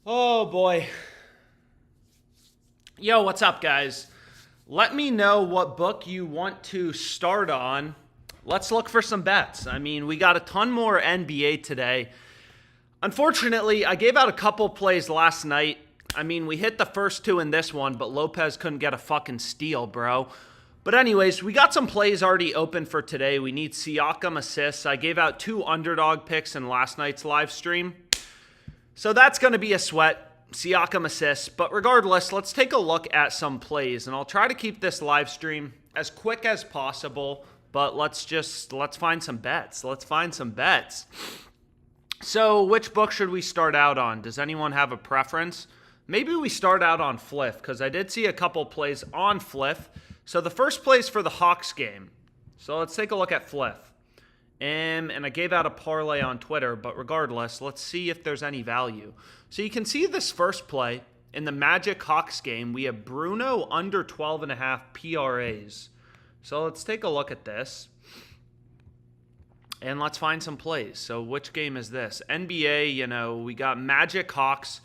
Oh boy. Yo, what's up, guys? Let me know what book you want to start on. Let's look for some bets. I mean, we got a ton more NBA today. Unfortunately, I gave out a couple plays last night. I mean, we hit the first two in this one, but Lopez couldn't get a fucking steal, bro. But anyways, we got some plays already open for today. We need Siakam assists. I gave out 2 underdog picks in last night's live stream. So that's going to be a sweat. Siakam assists. But regardless, let's take a look at some plays. And I'll try to keep this live stream as quick as possible. But let's find some bets. Let's find some bets. So which book should we start out on? Does anyone have a preference? Maybe we start out on Fliff, because I did see a couple plays on Fliff. So the first play is for the Hawks game. So let's take a look at Fliff. And I gave out a parlay on Twitter, but regardless, let's see if there's any value. So you can see this first play in the Magic Hawks game. We have Bruno under 12.5 PRAs. So let's take a look at this. And let's find some plays. So which game is this? NBA, we got Magic Hawks.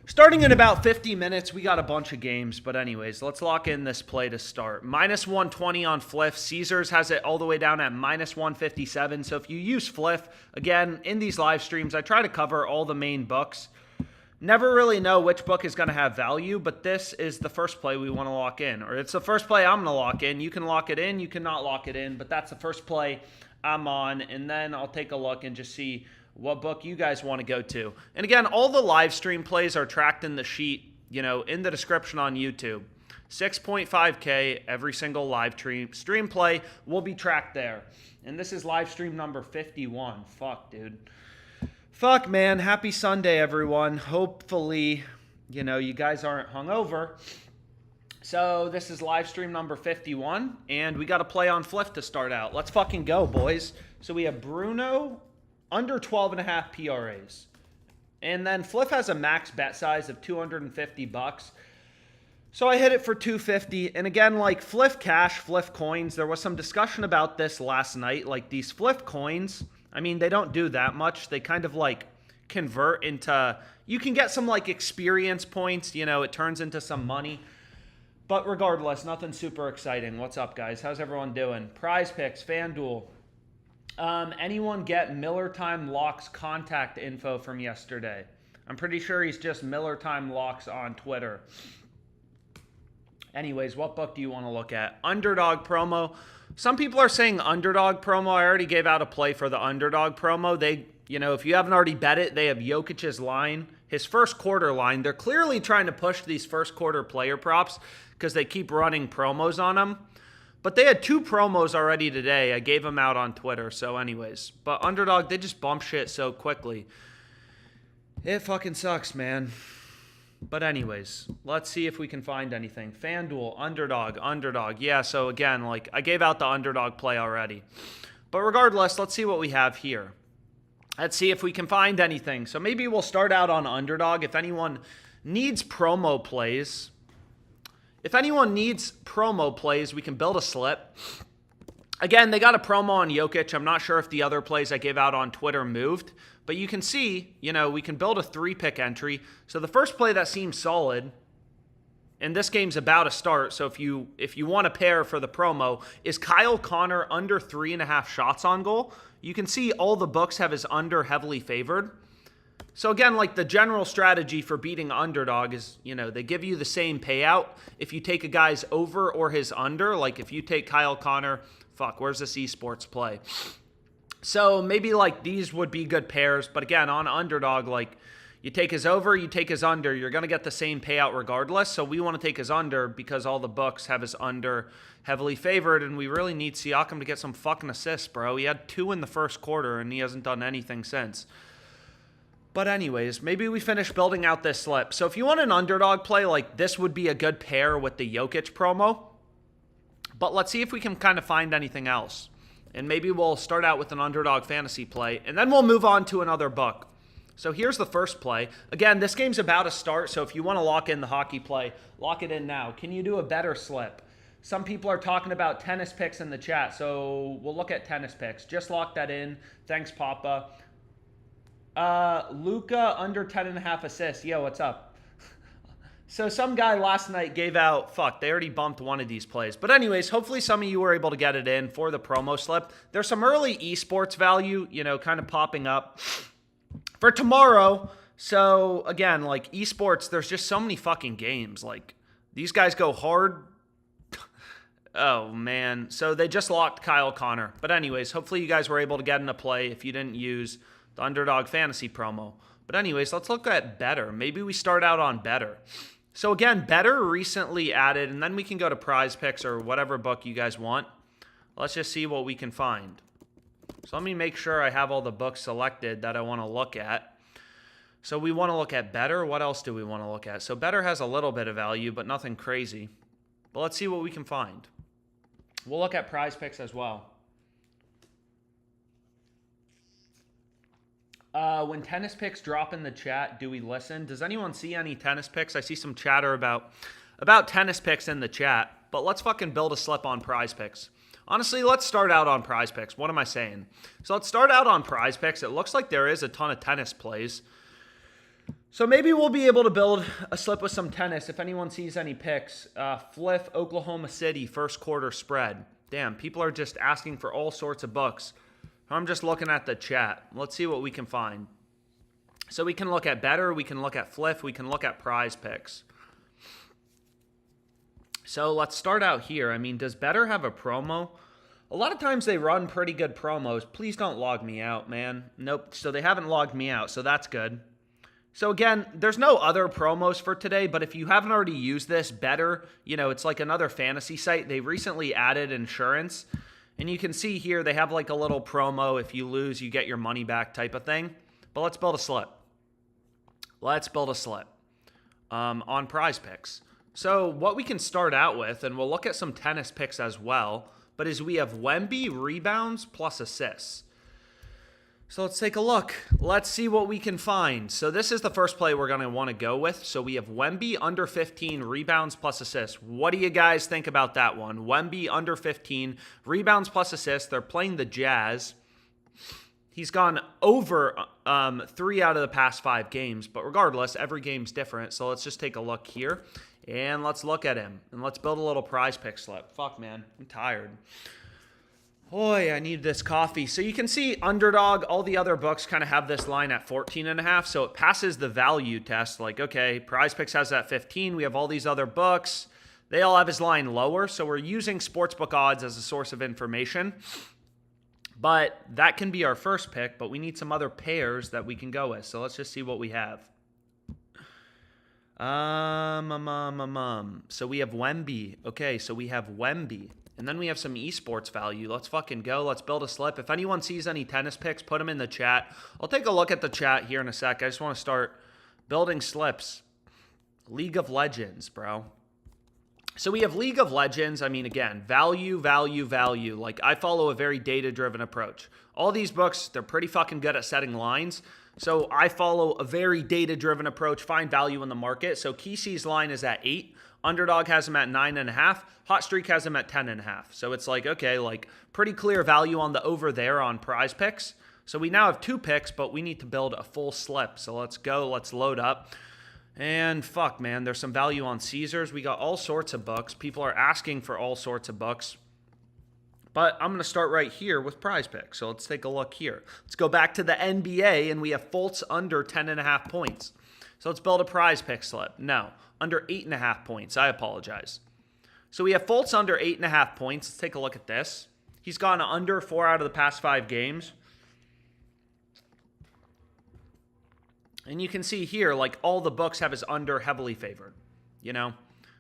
Starting in about 50 minutes, we got a bunch of games. But anyways, let's lock in this play to start. Minus 120 on Fliff. Caesars has it all the way down at minus 157. So if you use Fliff, again, in these live streams, I try to cover all the main books. Never really know which book is going to have value, but this is the first play we want to lock in. Or it's the first play I'm going to lock in. You can lock it in, you cannot lock it in, but that's the first play I'm on. And then I'll take a look and just see what book you guys want to go to. And again, all the live stream plays are tracked in the sheet, in the description on YouTube. 6.5K every single live stream play will be tracked there. And this is live stream number 51. Fuck, dude. Fuck, man. Happy Sunday, everyone. Hopefully, you guys aren't hungover. So this is live stream number 51, and we got to play on Fliff to start out. Let's fucking go, boys. So we have Bruno under 12.5 PRAs. And then Fliff has a max bet size of $250. So I hit it for $250. And again, like Fliff cash, Fliff coins, there was some discussion about this last night. Like these Fliff coins, I mean, they don't do that much. They kind of like convert into, you can get some like experience points, it turns into some money. But regardless, nothing super exciting. What's up, guys? How's everyone doing? PrizePicks, FanDuel. Anyone get Miller Time Locks contact info from yesterday? I'm pretty sure he's just Miller Time Locks on Twitter. Anyways, what book do you want to look at? Underdog promo. Some people are saying Underdog promo. I already gave out a play for the Underdog promo. They, if you haven't already bet it, they have Jokic's line, his first quarter line. They're clearly trying to push these first quarter player props because they keep running promos on them. But they had 2 promos already today. I gave them out on Twitter. So anyways, but Underdog, they just bump shit so quickly. It fucking sucks, man. But anyways, let's see if we can find anything. FanDuel, Underdog. Yeah, so again, like I gave out the Underdog play already. But regardless, let's see what we have here. Let's see if we can find anything. So maybe we'll start out on Underdog. If anyone needs promo plays, we can build a slip. Again, they got a promo on Jokic. I'm not sure if the other plays I gave out on Twitter moved. But you can see, we can build a 3-pick entry. So the first play that seems solid, and this game's about to start, so if you want to pair for the promo, is Kyle Connor under 3.5 shots on goal. You can see all the books have his under heavily favored. So again, like the general strategy for beating Underdog is, they give you the same payout if you take a guy's over or his under. Like if you take Kyle Connor, where's this Esports play? So maybe like these would be good pairs. But again, on Underdog, like you take his over, you take his under, you're going to get the same payout regardless. So we want to take his under because all the books have his under heavily favored. And we really need Siakam to get some fucking assists, bro. He had 2 in the first quarter and he hasn't done anything since. But anyways, maybe we finish building out this slip. So if you want an Underdog play, like this would be a good pair with the Jokic promo. But let's see if we can kind of find anything else. And maybe we'll start out with an Underdog fantasy play, and then we'll move on to another book. So here's the first play. Again, this game's about to start, so if you want to lock in the hockey play, lock it in now. Can you do a better slip? Some people are talking about tennis picks in the chat, so we'll look at tennis picks. Just lock that in. Thanks, Papa. Luka under 10.5 assists. Yo, what's up? So some guy last night gave out, they already bumped one of these plays. But anyways, hopefully some of you were able to get it in for the promo slip. There's some early esports value, kind of popping up for tomorrow. So again, like esports, there's just so many fucking games. Like these guys go hard. Oh man. So they just locked Kyle Connor. But anyways, hopefully you guys were able to get in a play if you didn't use the Underdog Fantasy promo. But anyways, let's look at Better. Maybe we start out on Better. So again, Better recently added, and then we can go to PrizePicks or whatever book you guys want. Let's just see what we can find. So let me make sure I have all the books selected that I want to look at. So we want to look at Better. What else do we want to look at? So Better has a little bit of value, but nothing crazy. But let's see what we can find. We'll look at PrizePicks as well. When tennis picks drop in the chat, do we listen? Does anyone see any tennis picks? I see some chatter about tennis picks in the chat, but let's fucking build a slip on PrizePicks. Honestly, let's start out on PrizePicks. What am I saying? So let's start out on PrizePicks. It looks like there is a ton of tennis plays. So maybe we'll be able to build a slip with some tennis if anyone sees any picks. Fliff, Oklahoma City, first quarter spread. Damn, people are just asking for all sorts of books. I'm just looking at the chat. Let's see what we can find. So we can look at Better, we can look at Fliff, we can look at PrizePicks. So let's start out here. I mean, does Better have a promo? A lot of times they run pretty good promos. Please don't log me out, man. Nope, so they haven't logged me out, so that's good. So again, there's no other promos for today, but if you haven't already used this, Better, it's like another fantasy site. They recently added insurance. And you can see here they have like a little promo. If you lose, you get your money back type of thing. But let's build a slip. Let's build a slip on PrizePicks. So what we can start out with, and we'll look at some tennis picks as well, but is we have Wemby rebounds plus assists. So let's take a look. Let's see what we can find. So this is the first play we're going to want to go with. So we have Wemby under 15 rebounds plus assists. What do you guys think about that one? Wemby under 15 rebounds plus assists. They're playing the Jazz. He's gone over 3 out of the past 5 games. But regardless, every game's different. So let's just take a look here. And let's look at him. And let's build a little PrizePick slip. Fuck, man. I'm tired. Boy, I need this coffee. So you can see Underdog, all the other books kind of have this line at 14.5. So it passes the value test. Like, okay, PrizePicks has that 15. We have all these other books. They all have his line lower. So we're using sportsbook odds as a source of information. But that can be our first pick. But we need some other pairs that we can go with. So let's just see what we have. So we have Wemby. Okay, so we have Wemby. And then we have some esports value. Let's fucking go. Let's build a slip. If anyone sees any tennis picks, put them in the chat. I'll take a look at the chat here in a sec. I just want to start building slips. League of Legends, bro. So we have League of Legends. I mean, again, value, value, value. Like, I follow a very data-driven approach. All these books, they're pretty fucking good at setting lines. So I follow a very data-driven approach, find value in the market. So Kesey's line is at 8. Underdog has him at 9.5. Hot Streak has him at 10.5. So it's like, okay, like pretty clear value on the over there on PrizePicks. So we now have 2 picks, but we need to build a full slip. So let's go. Let's load up. And fuck, man, there's some value on Caesars. We got all sorts of books. People are asking for all sorts of books. But I'm going to start right here with PrizePicks. So let's take a look here. Let's go back to the NBA, and we have Fultz under 10.5 points. So let's build a PrizePick slip. No, under 8.5 points. I apologize. So we have Fultz under 8.5 points. Let's take a look at this. He's gone under 4 out of the past 5 games. And you can see here, like, all the books have his under heavily favored,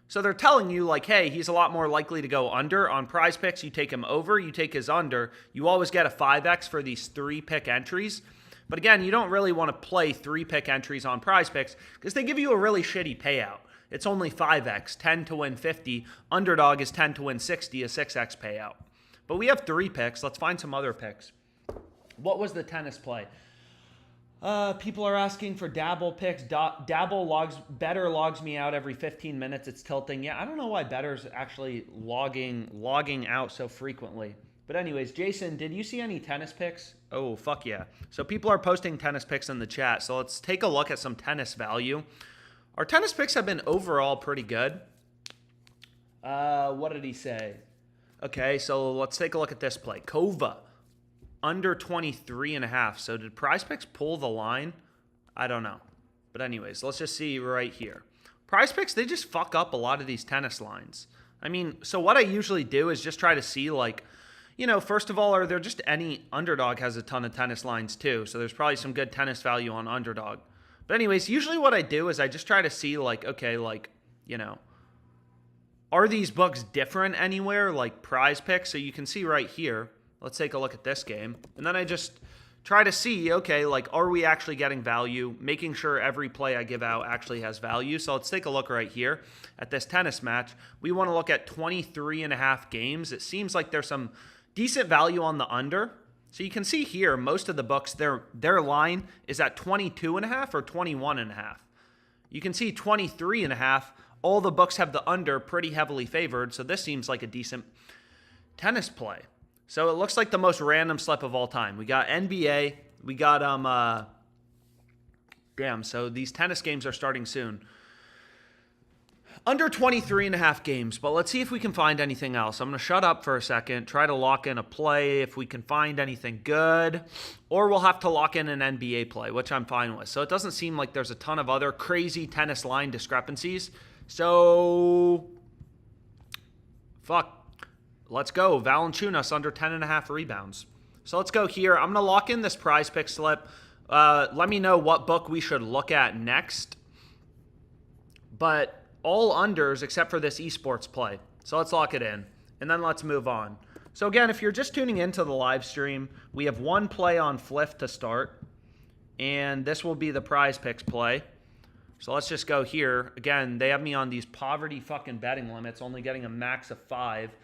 So they're telling you, like, hey, he's a lot more likely to go under. On PrizePicks, you take him over, you take his under. You always get a 5x for these 3-pick entries. But again, you don't really want to play 3-pick entries on PrizePicks because they give you a really shitty payout. It's only 5x, 10 to win 50. Underdog is 10 to win 60, a 6x payout. But we have 3 picks. Let's find some other picks. What was the tennis play? People are asking for Dabble picks. Better logs me out every 15 minutes. It's tilting. Yeah, I don't know why Better's actually logging out so frequently. But anyways, Jason, did you see any tennis picks? Oh, fuck yeah. So people are posting tennis picks in the chat. So let's take a look at some tennis value. Our tennis picks have been overall pretty good. What did he say? Okay, so let's take a look at this play. Kova, under 23.5. So did PrizePicks pull the line? I don't know. But anyways, let's just see right here. PrizePicks, they just fuck up a lot of these tennis lines. I mean, so what I usually do is just try to see, like, you know, first of all, are there just any... Underdog has a ton of tennis lines too, so there's probably some good tennis value on Underdog. But anyways, usually what I do is I just try to see, like, okay, like, you know, are these books different anywhere, like PrizePicks? So you can see right here. Let's take a look at this game. And then I just try to see, okay, like, are we actually getting value? Making sure every play I give out actually has value. So let's take a look right here at this tennis match. We want to look at 23.5 games. It seems like there's some decent value on the under. So you can see here, most of the books, their line is at 22.5 or 21.5. You can see 23.5. All the books have the under pretty heavily favored. So this seems like a decent tennis play. So it looks like the most random slip of all time. We got NBA. We got, damn, so these tennis games are starting soon. Under 23.5 games, but let's see if we can find anything else. I'm going to shut up for a second, try to lock in a play if we can find anything good, or we'll have to lock in an NBA play, which I'm fine with. So it doesn't seem like there's a ton of other crazy tennis line discrepancies. So, fuck. Let's go. Valanciunas under 10.5 rebounds. So let's go here. I'm going to lock in this PrizePick slip. Let me know what book we should look at next. But all unders except for this Esports play. So let's lock it in. And then let's move on. So again, if you're just tuning into the live stream, we have one play on Fliff to start. And this will be the PrizePicks play. So let's just go here. Again, they have me on these poverty fucking betting limits, only getting a max of 5.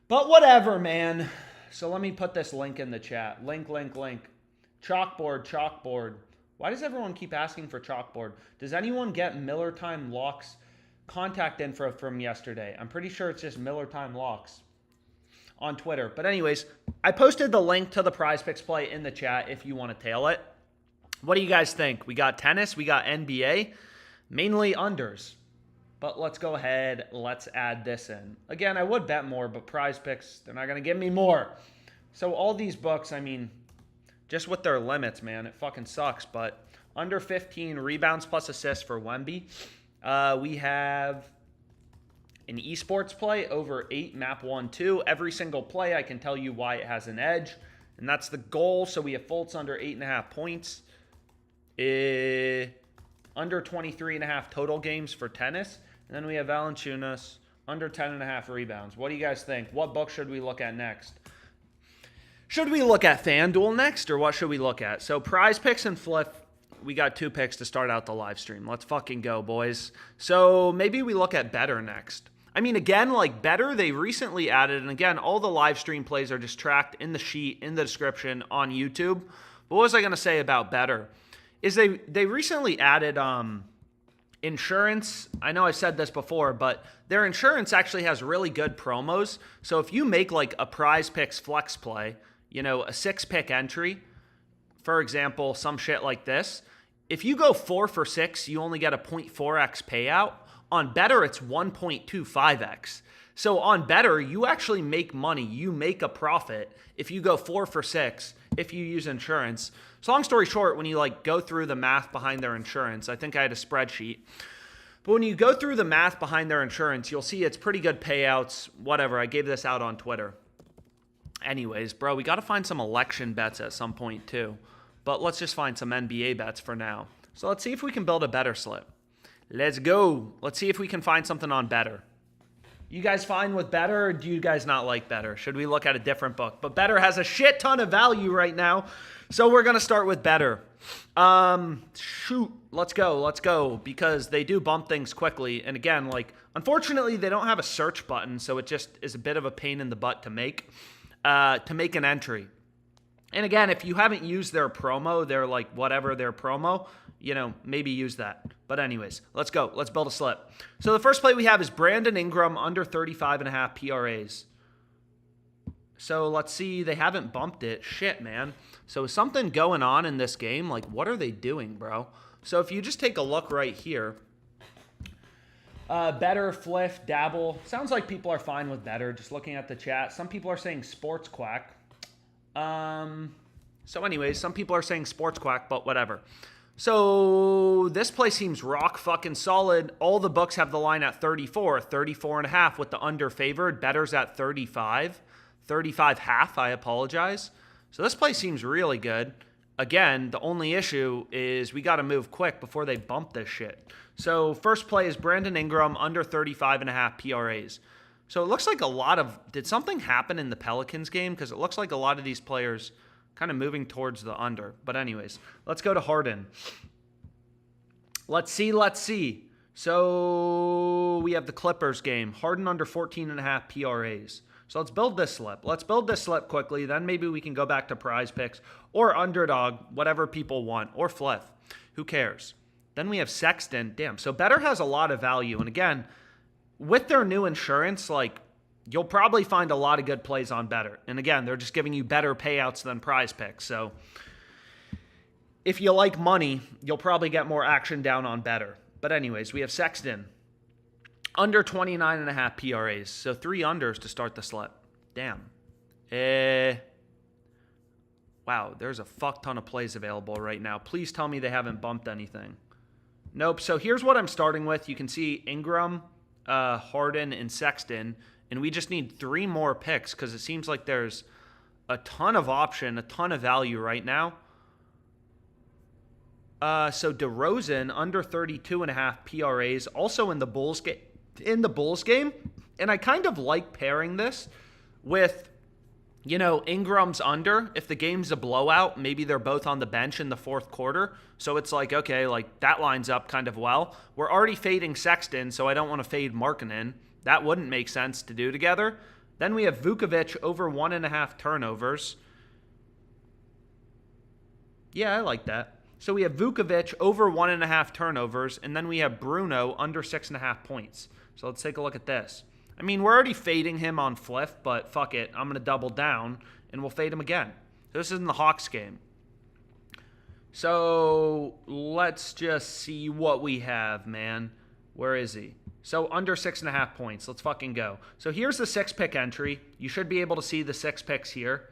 But whatever, man. So let me put this link in the chat. Link. Chalkboard. Why does everyone keep asking for chalkboard? Does anyone get Miller Time Locks contact info from yesterday? I'm pretty sure it's just Miller Time Locks on Twitter. But anyways, I posted the link to the PrizePicks play in the chat if you want to tail it. What do you guys think? We got tennis. We got NBA. Mainly unders. But let's go ahead. Let's add this in. Again, I would bet more, but PrizePicks, they're not going to give me more. So all these books, I mean, just with their limits, man, it fucking sucks. But under 15 rebounds plus assists for Wemby. We have an Esports play over 8, map 1-2. Every single play, I can tell you why it has an edge. And that's the goal. So we have Fultz under 8.5 points. Under 23.5 total games for tennis. And then we have Valanciunas under 10.5 rebounds. What do you guys think? What book should we look at next? Should we look at FanDuel next, or what should we look at? So PrizePicks and Fliff, we got 2 picks to start out the live stream. Let's fucking go, boys. So maybe we look at Better next. I mean, again, like Better, they recently added, and again, all the live stream plays are just tracked in the sheet, in the description on YouTube. But what was I going to say about Better? Is they recently added insurance. I know I said this before, but their insurance actually has really good promos. So if you make like a PrizePicks flex play, you know, a 6-pick entry, for example, some shit like this, if you go 4 for 6, you only get a 0.4x payout. On Better, it's 1.25x. So on Better, you actually make money. You make a profit if you go 4 for 6, if you use insurance. So long story short, when you like go through the math behind their insurance, I think I had a spreadsheet. But when you go through the math behind their insurance, you'll see it's pretty good payouts, whatever. I gave this out on Twitter. Anyways, bro, we got to find some election bets at some point too. But let's just find some NBA bets for now. So let's see if we can build a Better slip. Let's go. Let's see if we can find something on Better. You guys fine with Better, or do you guys not like Better? Should we look at a different book? But Better has a shit ton of value right now. So we're going to start with Better. Shoot. Let's go. Because they do bump things quickly. And again, like, unfortunately, they don't have a search button. So it just is a bit of a pain in the butt to make an entry. And again, if you haven't used their promo, their like whatever their promo, you know, maybe use that. But anyways, let's go. Let's build a slip. So the first play we have is Brandon Ingram under 35.5 PRAs. So let's see. They haven't bumped it. Shit, man. So is something going on in this game? Like, what are they doing, bro? So if you just take a look right here, Better, Fliff, Dabble. Sounds like people are fine with Better. Just looking at the chat. Some people are saying Sports Quack. So anyways, some people are saying Sports Quack, but whatever. So this play seems rock fucking solid. All the books have the line at 34, 34 and a half with the under favored. Better's at 35, 35 half, I apologize. So this play seems really good. Again, the only issue is we got to move quick before they bump this shit. So first play is Brandon Ingram under 35 and a half PRAs. So it looks like did something happen in the Pelicans game? Because it looks like a lot of these players kind of moving towards the under. But anyways, let's go to Harden. Let's see. So we have the Clippers game. Harden under 14 and a half PRAs. So let's build this slip. Quickly. Then maybe we can go back to PrizePicks or Underdog, whatever people want, or Fliff. Who cares? Then we have Sexton. Damn. So Better has a lot of value. And again, with their new insurance, like, you'll probably find a lot of good plays on Better. And again, they're just giving you better payouts than PrizePicks. So if you like money, you'll probably get more action down on Better. But anyways, we have Sexton under 29 and a half PRAs. So 3 unders to start the slip. Damn. Wow, there's a fuck ton of plays available right now. Please tell me they haven't bumped anything. Nope. So here's what I'm starting with. You can see Ingram, Harden, and Sexton. And we just need 3 more picks because it seems like there's a ton of option, a ton of value right now. So DeRozan under 32 and a half PRAs, also in the Bulls game. And I kind of like pairing this with, Ingram's under. If the game's a blowout, maybe they're both on the bench in the fourth quarter. So it's like, okay, like that lines up kind of well. We're already fading Sexton, so I don't want to fade Markkanen. That wouldn't make sense to do together. Then we have Vukovic over 1.5 turnovers. Yeah, I like that. So we have Vukovic over 1.5 turnovers, and then we have Bruno under 6.5 points. So let's take a look at this. I mean, we're already fading him on Fliff, but fuck it. I'm going to double down, and we'll fade him again. So this is in the Hawks game. So let's just see what we have, man. Where is he? So under 6.5 points. Let's fucking go. So here's the 6-pick entry. You should be able to see the 6 picks here.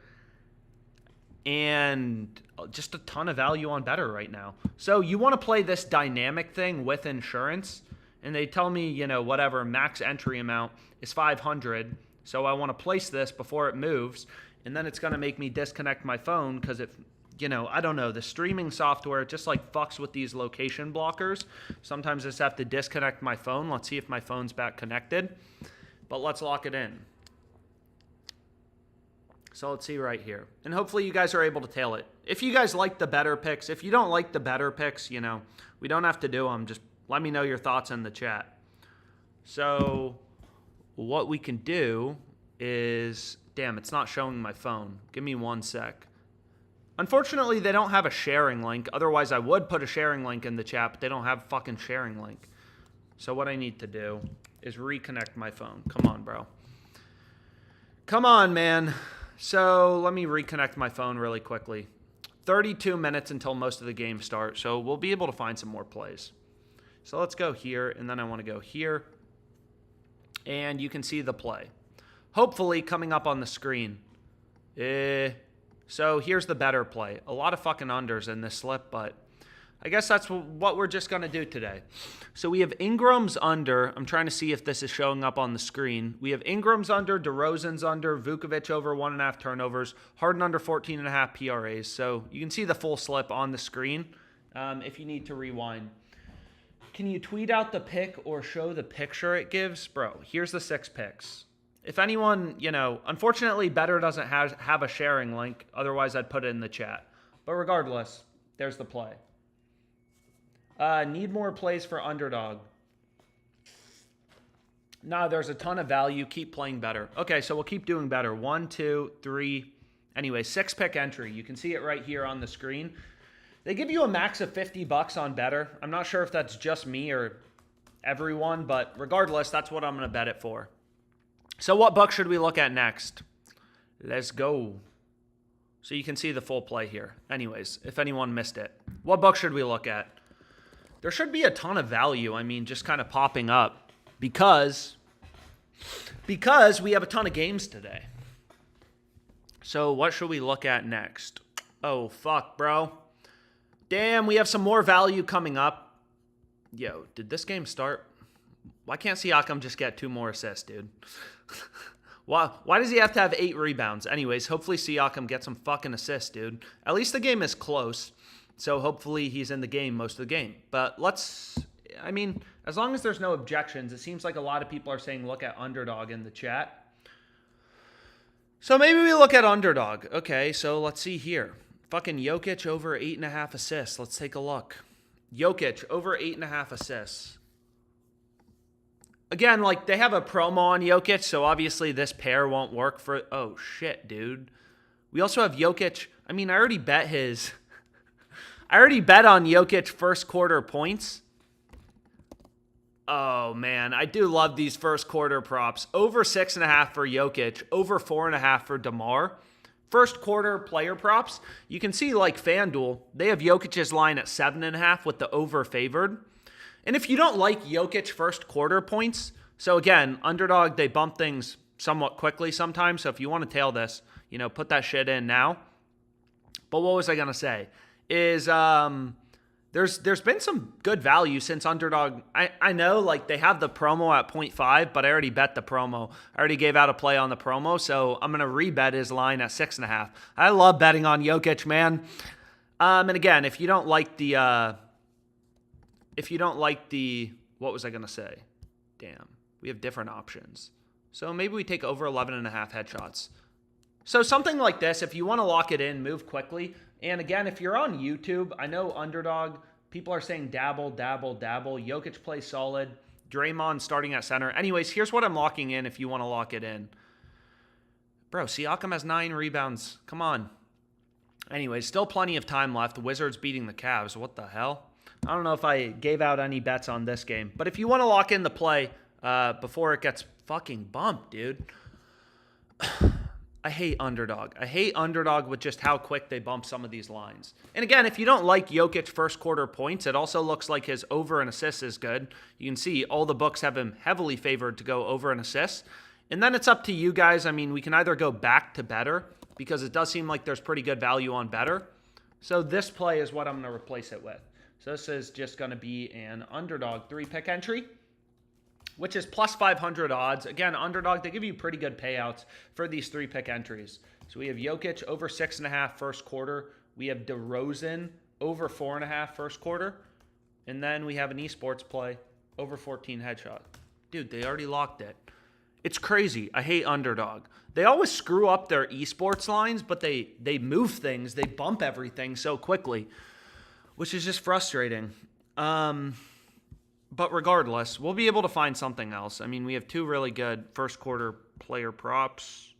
And just a ton of value on Better right now. So you want to play this dynamic thing with insurance. And they tell me, whatever, max entry amount is 500. So I want to place this before it moves. And then it's going to make me disconnect my phone because I don't know, the streaming software just like fucks with these location blockers. Sometimes I just have to disconnect my phone. Let's see if my phone's back connected. But let's lock it in. So let's see right here. And hopefully you guys are able to tail it. If you guys like the Better picks, if you don't like the Better picks, we don't have to do them. Just let me know your thoughts in the chat. So what we can do is, damn, it's not showing my phone. Give me 1 sec. Unfortunately, they don't have a sharing link. Otherwise, I would put a sharing link in the chat, but they don't have a fucking sharing link. So what I need to do is reconnect my phone. Come on, bro. Come on, man. So let me reconnect my phone really quickly. 32 minutes until most of the game starts, so we'll be able to find some more plays. So let's go here, and then I want to go here. And you can see the play. Hopefully coming up on the screen. So here's the Better play. A lot of fucking unders in this slip, but I guess that's what we're just going to do today. So we have Ingram's under. I'm trying to see if this is showing up on the screen. We have Ingram's under, DeRozan's under, Vukovic over 1.5 turnovers, Harden under 14.5 PRAs. So you can see the full slip on the screen if you need to rewind. Can you tweet out the pick or show the picture it gives? Bro, here's the 6 picks. If anyone, unfortunately, Better doesn't have a sharing link. Otherwise, I'd put it in the chat. But regardless, there's the play. Need more plays for Underdog. Nah, there's a ton of value. Keep playing Better. Okay, so we'll keep doing Better. 1, 2, 3. Anyway, 6-pick entry. You can see it right here on the screen. They give you a max of $50 on Better. I'm not sure if that's just me or everyone, but regardless, that's what I'm going to bet it for. So what book should we look at next? Let's go. So you can see the full play here. Anyways, if anyone missed it. What book should we look at? There should be a ton of value, I mean, just kind of popping up because we have a ton of games today. So what should we look at next? Oh, fuck, bro. Damn, we have some more value coming up. Yo, did this game start? Why can't Siakam just get 2 more assists, dude? Why does he have to have 8 rebounds? Anyways, hopefully Siakam gets some fucking assists, dude. At least the game is close. So hopefully he's in the game most of the game. But I mean, as long as there's no objections, it seems like a lot of people are saying look at Underdog in the chat. So maybe we look at Underdog. Okay, so let's see here. Fucking Jokic over 8.5 assists. Let's take a look. Jokic over 8.5 assists. Again, like they have a promo on Jokic, so obviously this pair won't work for... Oh, shit, dude. We also have Jokic. I mean, I already bet on Jokic first quarter points. Oh, man. I do love these first quarter props. Over 6.5 for Jokic. Over 4.5 for DeMar. First quarter player props. You can see like FanDuel, they have Jokic's line at 7.5 with the over favored. And if you don't like Jokic first quarter points, so again, Underdog, they bump things somewhat quickly sometimes. So if you want to tail this, put that shit in now. But what was I going to say? Is there's been some good value since Underdog. I know like they have the promo at 0.5, but I already bet the promo. I already gave out a play on the promo, so I'm going to rebet his line at 6.5. I love betting on Jokic, man. And again, if you don't like the what was I going to say? Damn, we have different options. So maybe we take over 11.5 headshots. So something like this, if you want to lock it in, move quickly. And again, if you're on YouTube, I know Underdog, people are saying dabble, dabble, dabble. Jokic plays solid. Draymond starting at center. Anyways, here's what I'm locking in if you want to lock it in. Bro, Siakam has 9 rebounds. Come on. Anyways, still plenty of time left. The Wizards beating the Cavs. What the hell? I don't know if I gave out any bets on this game. But if you want to lock in the play before it gets fucking bumped, dude. I hate Underdog. I hate Underdog with just how quick they bump some of these lines. And again, if you don't like Jokic first quarter points, it also looks like his over and assists is good. You can see all the books have him heavily favored to go over and assists. And then it's up to you guys. I mean, we can either go back to Better because it does seem like there's pretty good value on Better. So this play is what I'm going to replace it with. So this is just going to be an Underdog 3-pick entry, which is plus 500 odds. Again, Underdog, they give you pretty good payouts for these 3-pick entries. So we have Jokic over 6.5 first quarter. We have DeRozan over 4.5 first quarter. And then we have an Esports play over 14 headshot. Dude, they already locked it. It's crazy. I hate Underdog. They always screw up their Esports lines, but they move things. They bump everything so quickly, which is just frustrating. But regardless, we'll be able to find something else. I mean, we have 2 really good first quarter player props.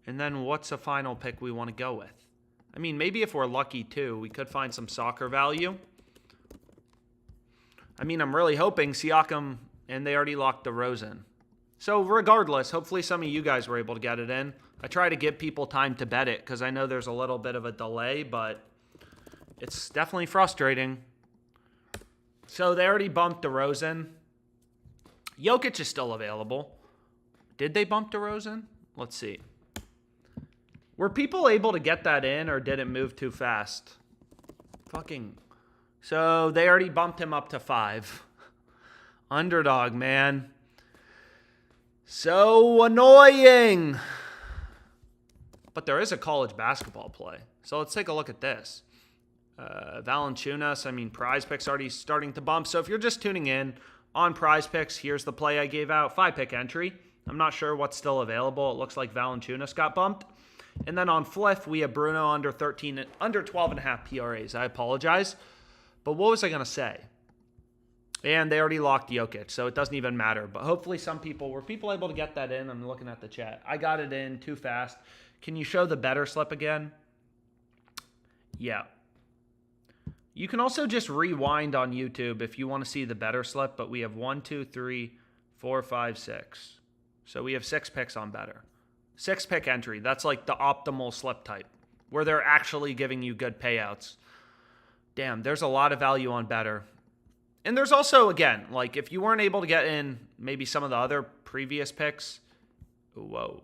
And then what's a final pick we want to go with? I mean, maybe if we're lucky too, we could find some soccer value. I mean, I'm really hoping Siakam, and they already locked DeRozan. So regardless, hopefully some of you guys were able to get it in. I try to give people time to bet it because I know there's a little bit of a delay, but it's definitely frustrating. So they already bumped DeRozan. Jokic is still available. Did they bump DeRozan? Let's see. Were people able to get that in or did it move too fast? So they already bumped him up to 5. Underdog, man. So annoying. But there is a college basketball play. So let's take a look at this. Valanciunas, I mean, PrizePicks already starting to bump. So if you're just tuning in on PrizePicks, here's the play I gave out. 5-pick entry. I'm not sure what's still available. It looks like Valanciunas got bumped. And then on Fliff, we have Bruno under 12.5 PRAs. I apologize. But what was I going to say? And they already locked Jokic, so it doesn't even matter. But hopefully were people able to get that in? I'm looking at the chat. I got it in too fast. Can you show the better slip again? Yeah. You can also just rewind on YouTube if you want to see the better slip, but we have 1, 2, 3, 4, 5, 6. So we have 6 picks on better. 6 pick entry. That's like the optimal slip type where they're actually giving you good payouts. Damn, there's a lot of value on Better. And there's also, again, like if you weren't able to get in maybe some of the other previous picks. Whoa.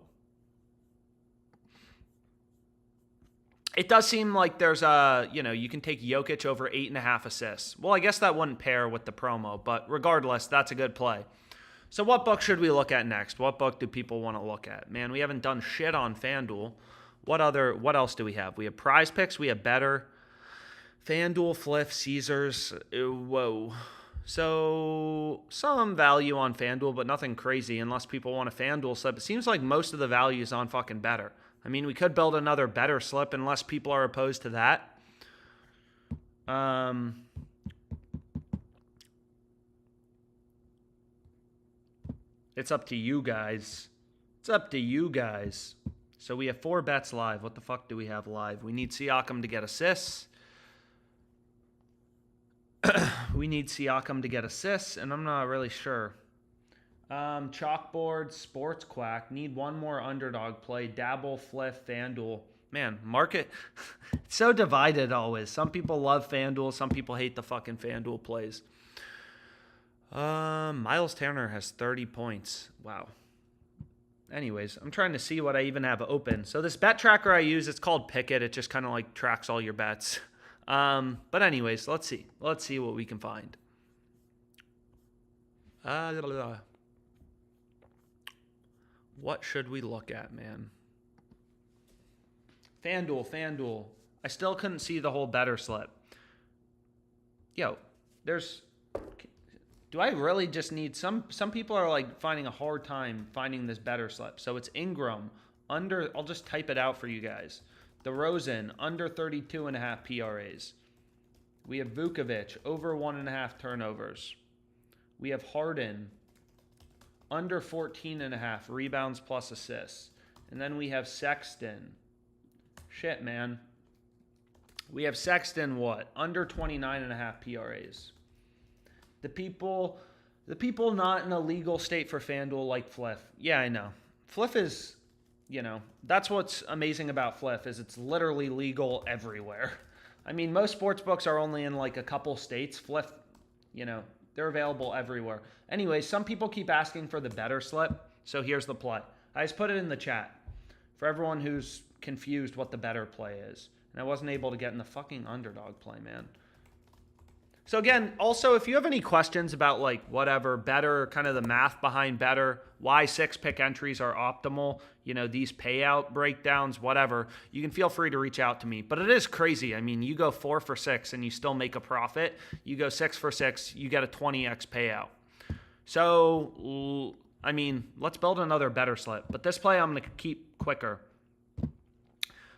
It does seem like there's you can take Jokic over 8.5 assists. Well, I guess that wouldn't pair with the promo, but regardless, that's a good play. So what book should we look at next? What book do people want to look at? Man, we haven't done shit on FanDuel. What else do we have? We have PrizePicks, we have Better, FanDuel, Fliff, Caesars. Whoa. So some value on FanDuel, but nothing crazy unless people want a FanDuel slip. It seems like most of the value is on fucking Better. I mean, we could build another Better slip unless people are opposed to that. It's up to you guys. It's up to you guys. So we have 4 bets live. What the fuck do we have live? We need Siakam to get assists. We need Siakam to get assists, and I'm not really sure. Chalkboard, Sports Quack. Need one more underdog play. Dabble, Fliff, FanDuel. Man, market, it's so divided always. Some people love FanDuel. Some people hate the fucking FanDuel plays. Miles Turner has 30 points. Wow. Anyways, I'm trying to see what I even have open. So this bet tracker I use, it's called Pickett. It just kind of like tracks all your bets. But anyways, let's see. Let's see what we can find. What should we look at, man? FanDuel. I still couldn't see the whole Better slip. Yo, do I really just need some people are like finding a hard time finding this Better slip. So it's Ingram I'll just type it out for you guys. DeRozan under 32.5 PRAs. We have Vukovic over 1.5 turnovers. We have Harden under 14.5 rebounds plus assists. And then we have Sexton. Shit, man. We have Sexton what? Under 29.5 PRAs. The people not in a legal state for FanDuel like Fliff. Yeah, I know. Fliff is, that's what's amazing about Fliff is it's literally legal everywhere. I mean, most sports books are only in like a couple states. Fliff, they're available everywhere. Anyway, some people keep asking for the Better slip, so here's the play. I just put it in the chat for everyone who's confused what the Better play is. And I wasn't able to get in the fucking underdog play, man. So again, also, if you have any questions about like whatever, Better, kind of the math behind Better, why 6-pick entries are optimal, these payout breakdowns, whatever, you can feel free to reach out to me. But it is crazy. I mean, you go 4 for 6 and you still make a profit. You go 6 for 6, you get a 20x payout. So, I mean, let's build another Better slip. But this play I'm going to keep quicker.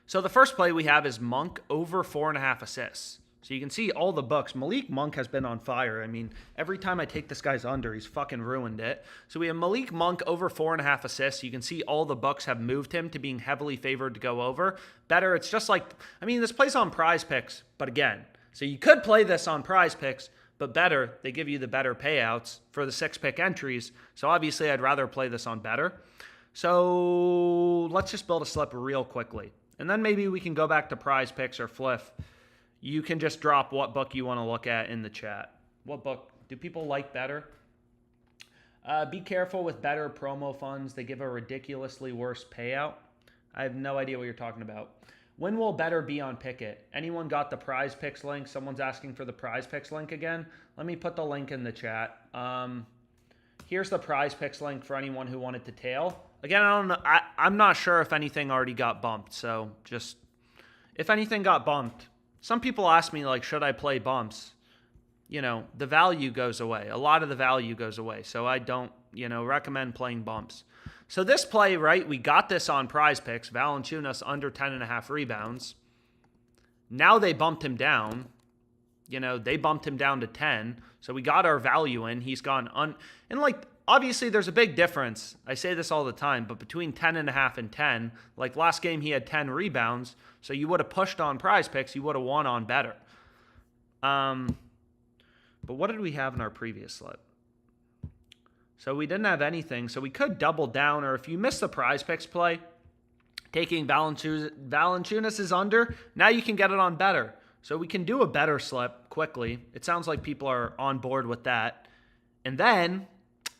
So the first play we have is Monk over 4.5 assists. So you can see all the books. Malik Monk has been on fire. I mean, every time I take this guy's under, he's fucking ruined it. So we have Malik Monk over 4.5 assists. You can see all the books have moved him to being heavily favored to go over. Better, it's just like, this plays on PrizePicks, but again, so you could play this on PrizePicks, but Better, they give you the better payouts for the 6-pick entries. So obviously, I'd rather play this on Better. So let's just build a slip real quickly. And then maybe we can go back to PrizePicks or Fliff. You can just drop what book you want to look at in the chat. What book? Do people like Better? Be careful with Better promo funds. They give a ridiculously worse payout. I have no idea what you're talking about. When will Better be on Pickett? Anyone got the PrizePicks link? Someone's asking for the PrizePicks link again. Let me put the link in the chat. Here's the PrizePicks link for anyone who wanted to tail. Again, I don't know. I'm not sure if anything already got bumped. So just, if anything got bumped, some people ask me, like, should I play bumps? The value goes away. A lot of the value goes away. So I don't, recommend playing bumps. So this play, right, we got this on PrizePicks. Valanciunas under 10.5 rebounds. Now they bumped him down. They bumped him down to 10. So we got our value in. He's gone and like, obviously there's a big difference. I say this all the time, but between 10.5 and 10, like last game he had 10 rebounds. So you would have pushed on PrizePicks. You would have won on Better. But what did we have in our previous slip? So we didn't have anything. So we could double down, or if you miss the PrizePicks play, Taking Valanciunas is under. Now you can get it on better. So we can do a better slip quickly. It sounds like people are on board with that. And then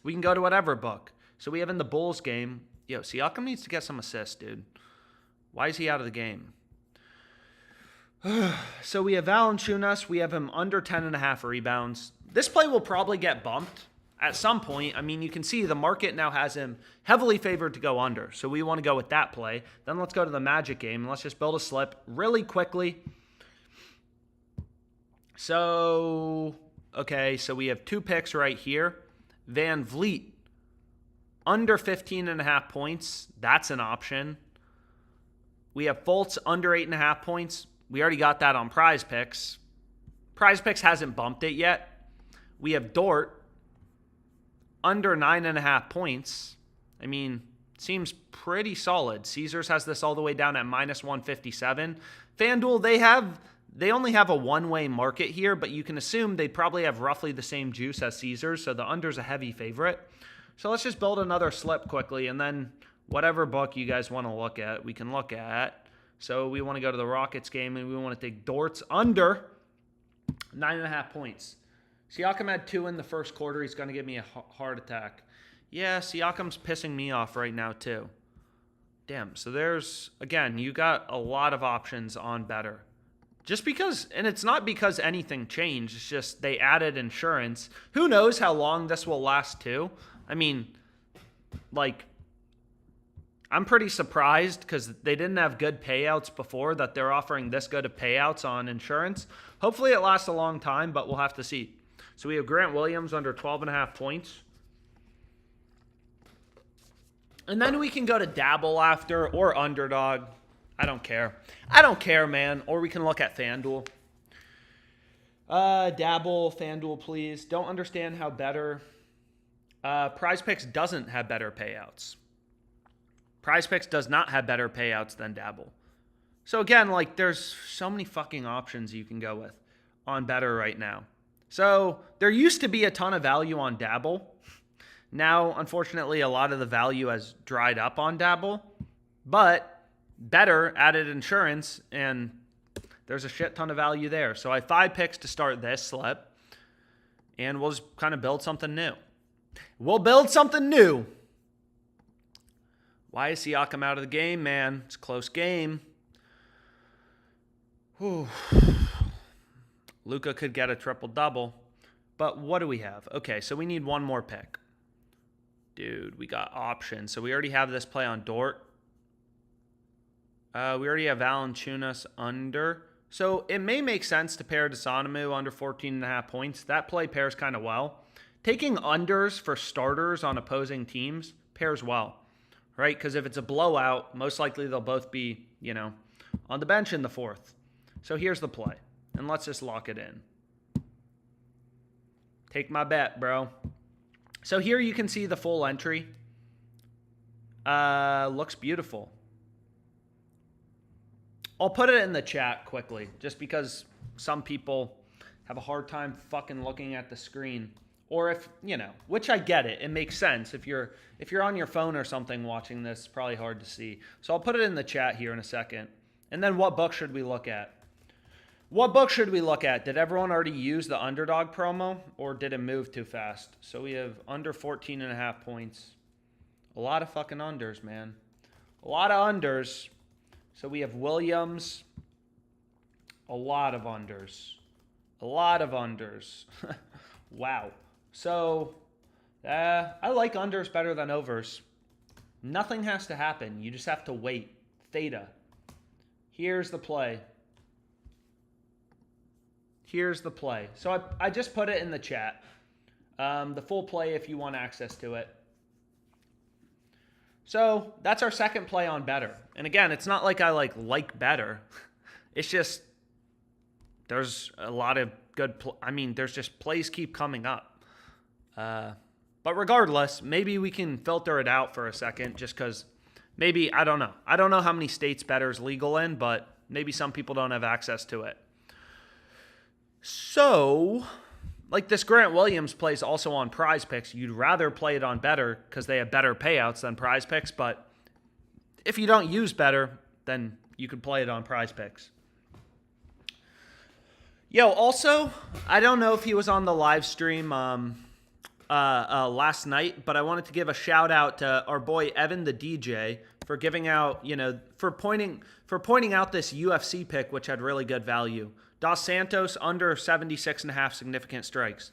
we can go to whatever book. So we have in the Bulls game. Yo, Siakam needs to get some assists, dude. Why is he out of the game? So we have Valanciunas. We have him under 10.5 rebounds. This play will probably get bumped at some point. I mean, you can see the market now has him heavily favored to go under. So we want to go with that play. Then let's go to the Magic game. Let's just build a slip really quickly. So, okay, so we have 2 picks right here. Van Vliet, under 15.5 points. That's an option. We have Fultz, under 8.5 points. We already got that on PrizePicks. PrizePicks hasn't bumped it yet. We have Dort, under 9.5 points. I mean, seems pretty solid. Caesars has this all the way down at minus 157. FanDuel, they only have a one-way market here, but you can assume they probably have roughly the same juice as Caesars, so the under's a heavy favorite. So let's just build another slip quickly, and then whatever book you guys want to look at, we can look at. So we want to go to the Rockets game, and we want to take Dort's under 9.5 points. Siakam had 2 in the first quarter. He's going to give me a heart attack. Yeah, Siakam's pissing me off right now too. Damn, so there's, again, you got a lot of options on better. Just because, and it's not because anything changed, it's just they added insurance. Who knows how long this will last too? I mean, like, I'm pretty surprised because they didn't have good payouts before that they're offering this good of payouts on insurance. Hopefully it lasts a long time, but we'll have to see. So we have Grant Williams under 12.5 points. And then we can go to Dabble after or Underdog. I don't care. I don't care, man. Or we can look at FanDuel. Dabble, FanDuel, please. Don't understand how better. PrizePicks doesn't have better payouts. PrizePicks does not have better payouts than Dabble. So again, like, there's so many fucking options you can go with on better right now. So there used to be a ton of value on Dabble. Now, unfortunately, a lot of the value has dried up on Dabble. But better added insurance, and there's a shit ton of value there. So I have 5 picks to start this slip, and we'll just kind of build something new. We'll build something new. Why is Siakam out of the game, man? It's a close game. Whew. Luka could get a triple-double. But what do we have? Okay, so we need one more pick. Dude, we got options. So we already have this play on Dort. We already have Valanciunas under. So it may make sense to pair DeSonomu under 14.5 points. That play pairs kind of well. Taking unders for starters on opposing teams pairs well, right? Because if it's a blowout, most likely they'll both be, on the bench in the fourth. So here's the play. And let's just lock it in. Take my bet, bro. So here you can see the full entry. Looks beautiful. I'll put it in the chat quickly, just because some people have a hard time fucking looking at the screen. Or if, which I get it. It makes sense. If you're on your phone or something watching this, it's probably hard to see. So I'll put it in the chat here in a second. And then what book should we look at? What book should we look at? Did everyone already use the Underdog promo, or did it move too fast? So we have under 14.5 points. A lot of fucking unders, man. A lot of unders. So we have Williams. A lot of unders. A lot of unders. Wow. So I like unders better than overs. Nothing has to happen. You just have to wait. Theta. Here's the play. Here's the play. So I just put it in the chat. The full play if you want access to it. So that's our second play on better. And again, it's not like I like better. It's just there's a lot of good. There's just plays keep coming up. But regardless, maybe we can filter it out for a second, just because maybe I don't know. I don't know how many states better is legal in, but maybe some people don't have access to it. So, like this Grant Williams plays also on PrizePicks. You'd rather play it on better because they have better payouts than PrizePicks, but If you don't use Better, then you could play it on PrizePicks. Yo, also, I don't know if he was on the live stream last night, but I wanted to give a shout out to our boy Evan the DJ for giving out, for pointing out this UFC pick, which had really good value. Dos Santos under 76.5 significant strikes.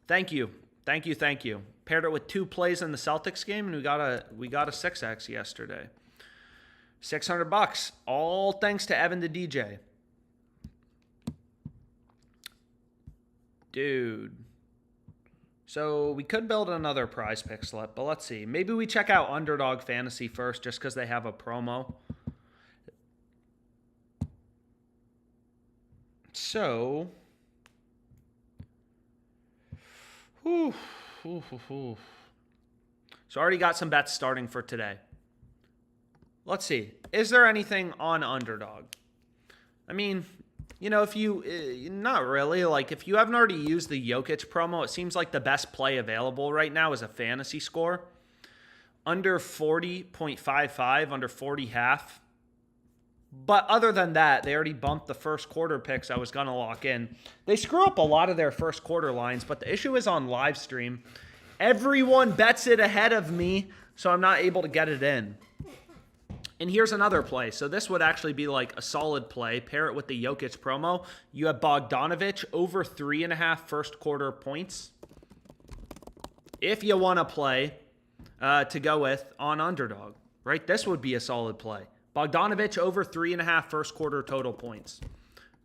Thank you. Paired it with 2 plays in the Celtics game, and we got a 6x yesterday. $600, all thanks to Evan the DJ. Dude. So we could build another PrizePick slip, but let's see. Maybe we check out Underdog Fantasy first just because they have a promo. So, So I already got some bets starting for today. Let's see. Is there anything on Underdog? I mean, if you, not really. Like, if you haven't already used the Jokic promo, it seems like the best play available right now is a fantasy score. Under 40.55, under 40 half. But other than that, they already bumped the first quarter picks I was going to lock in. They screw up a lot of their first quarter lines, but the issue is on live stream. Everyone bets it ahead of me, so I'm not able to get it in. And here's another play. So this would actually be like a solid play. Pair it with the Jokic promo. You have Bogdanovic over 3.5 first quarter points. If you want to play to go with on Underdog, right? This would be a solid play. Bogdanovic over 3.5 first quarter total points,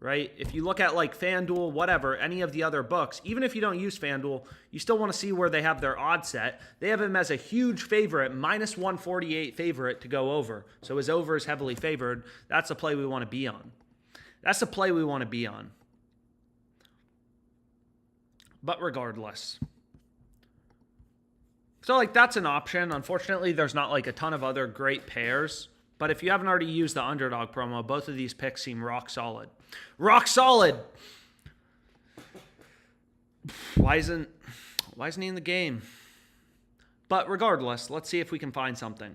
right? If you look at like FanDuel, whatever, any of the other books, even if you don't use FanDuel, you still want to see where they have their odds set. They have him as a huge favorite, minus 148 favorite to go over. So his over is heavily favored. That's a play we want to be on. But regardless. So like that's an option. Unfortunately, there's not like a ton of other great pairs. But if you haven't already used the Underdog promo, both of these picks seem rock solid. Rock solid! Why isn't he in the game? But regardless, let's see if we can find something.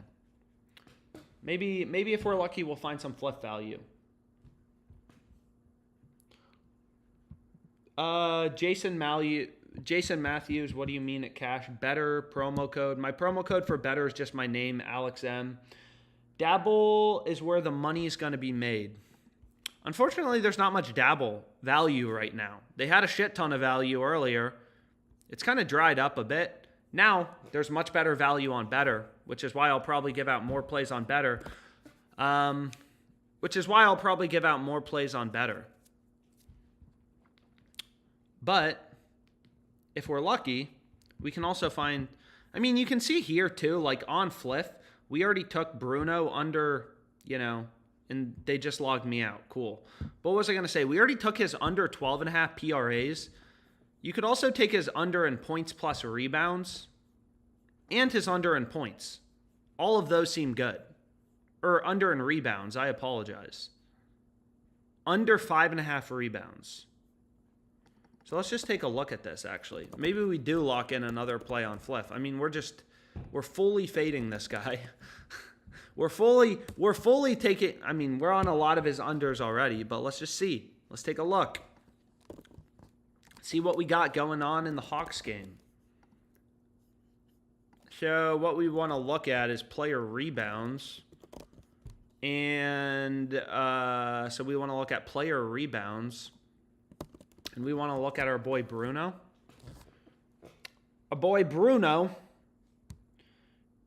Maybe if we're lucky, we'll find some flip value. Jason Matthews, what do you mean at cash? Better promo code. My promo code for Better is just my name, ALEXM. Dabble is where the money is going to be made. Unfortunately, there's not much Dabble value right now. They had a shit ton of value earlier. It's kind of dried up a bit. Now, there's much better value on Better, which is why I'll probably give out more plays on Better. But if we're lucky, we can also find... I mean, you can see here, too, like on Fliff, we already took Bruno under, and they just logged me out. Cool. But what was I going to say? We already took his under 12.5 PRAs. You could also take his under in points plus rebounds and his under in points. All of those seem good. Or under in rebounds. I apologize. Under 5.5 rebounds. So let's just take a look at this, actually. Maybe we do lock in another play on Fliff. I mean, we're fully fading this guy. We're fully taking... I mean, we're on a lot of his unders already, but let's just see. Let's take a look. See what we got going on in the Hawks game. So what we want to look at is player rebounds. And so we want to look at player rebounds. And we want to look at our boy Bruno.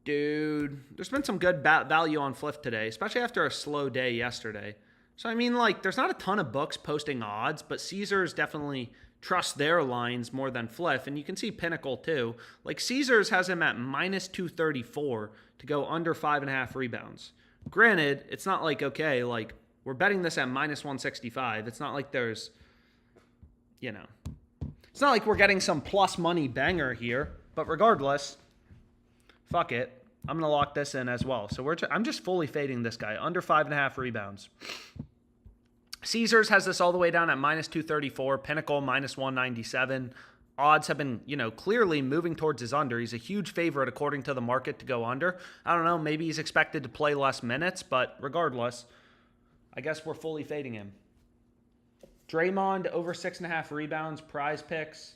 Dude, there's been some good value on Fliff today, especially after a slow day yesterday. So, I mean, like, there's not a ton of books posting odds, but Caesars definitely trust their lines more than Fliff. And you can see Pinnacle, too. Like, Caesars has him at minus 234 to go under 5.5 rebounds. Granted, it's not like, okay, like, we're betting this at minus 165. It's not like there's, it's not like we're getting some plus money banger here. But regardless... Fuck it. I'm going to lock this in as well. So I'm just fully fading this guy. Under 5.5 rebounds. Caesars has this all the way down at minus 234. Pinnacle, minus 197. odds have been, clearly moving towards his under. He's a huge favorite according to the market to go under. I don't know, maybe he's expected to play less minutes, but regardless, I guess we're fully fading him. Draymond over 6.5 rebounds, PrizePicks.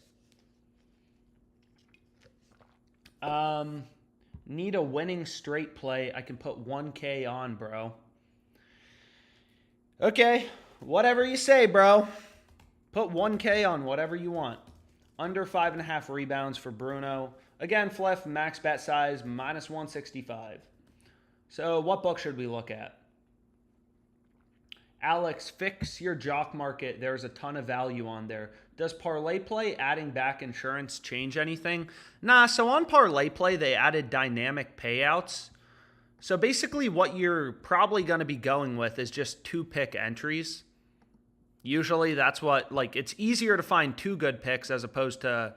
Need a winning straight play. I can put 1K on, bro. Okay, whatever you say, bro. Put 1K on whatever you want. Under 5.5 rebounds for Bruno. Again, Fliff, max bet size, -165. So what book should we look at? Alex, fix your jock market. There's a ton of value on there. Does ParlayPlay adding back insurance change anything? Nah, so on ParlayPlay, they added dynamic payouts. So basically what you're probably going to be going with is just 2-pick entries. Usually that's what, it's easier to find 2 good picks as opposed to,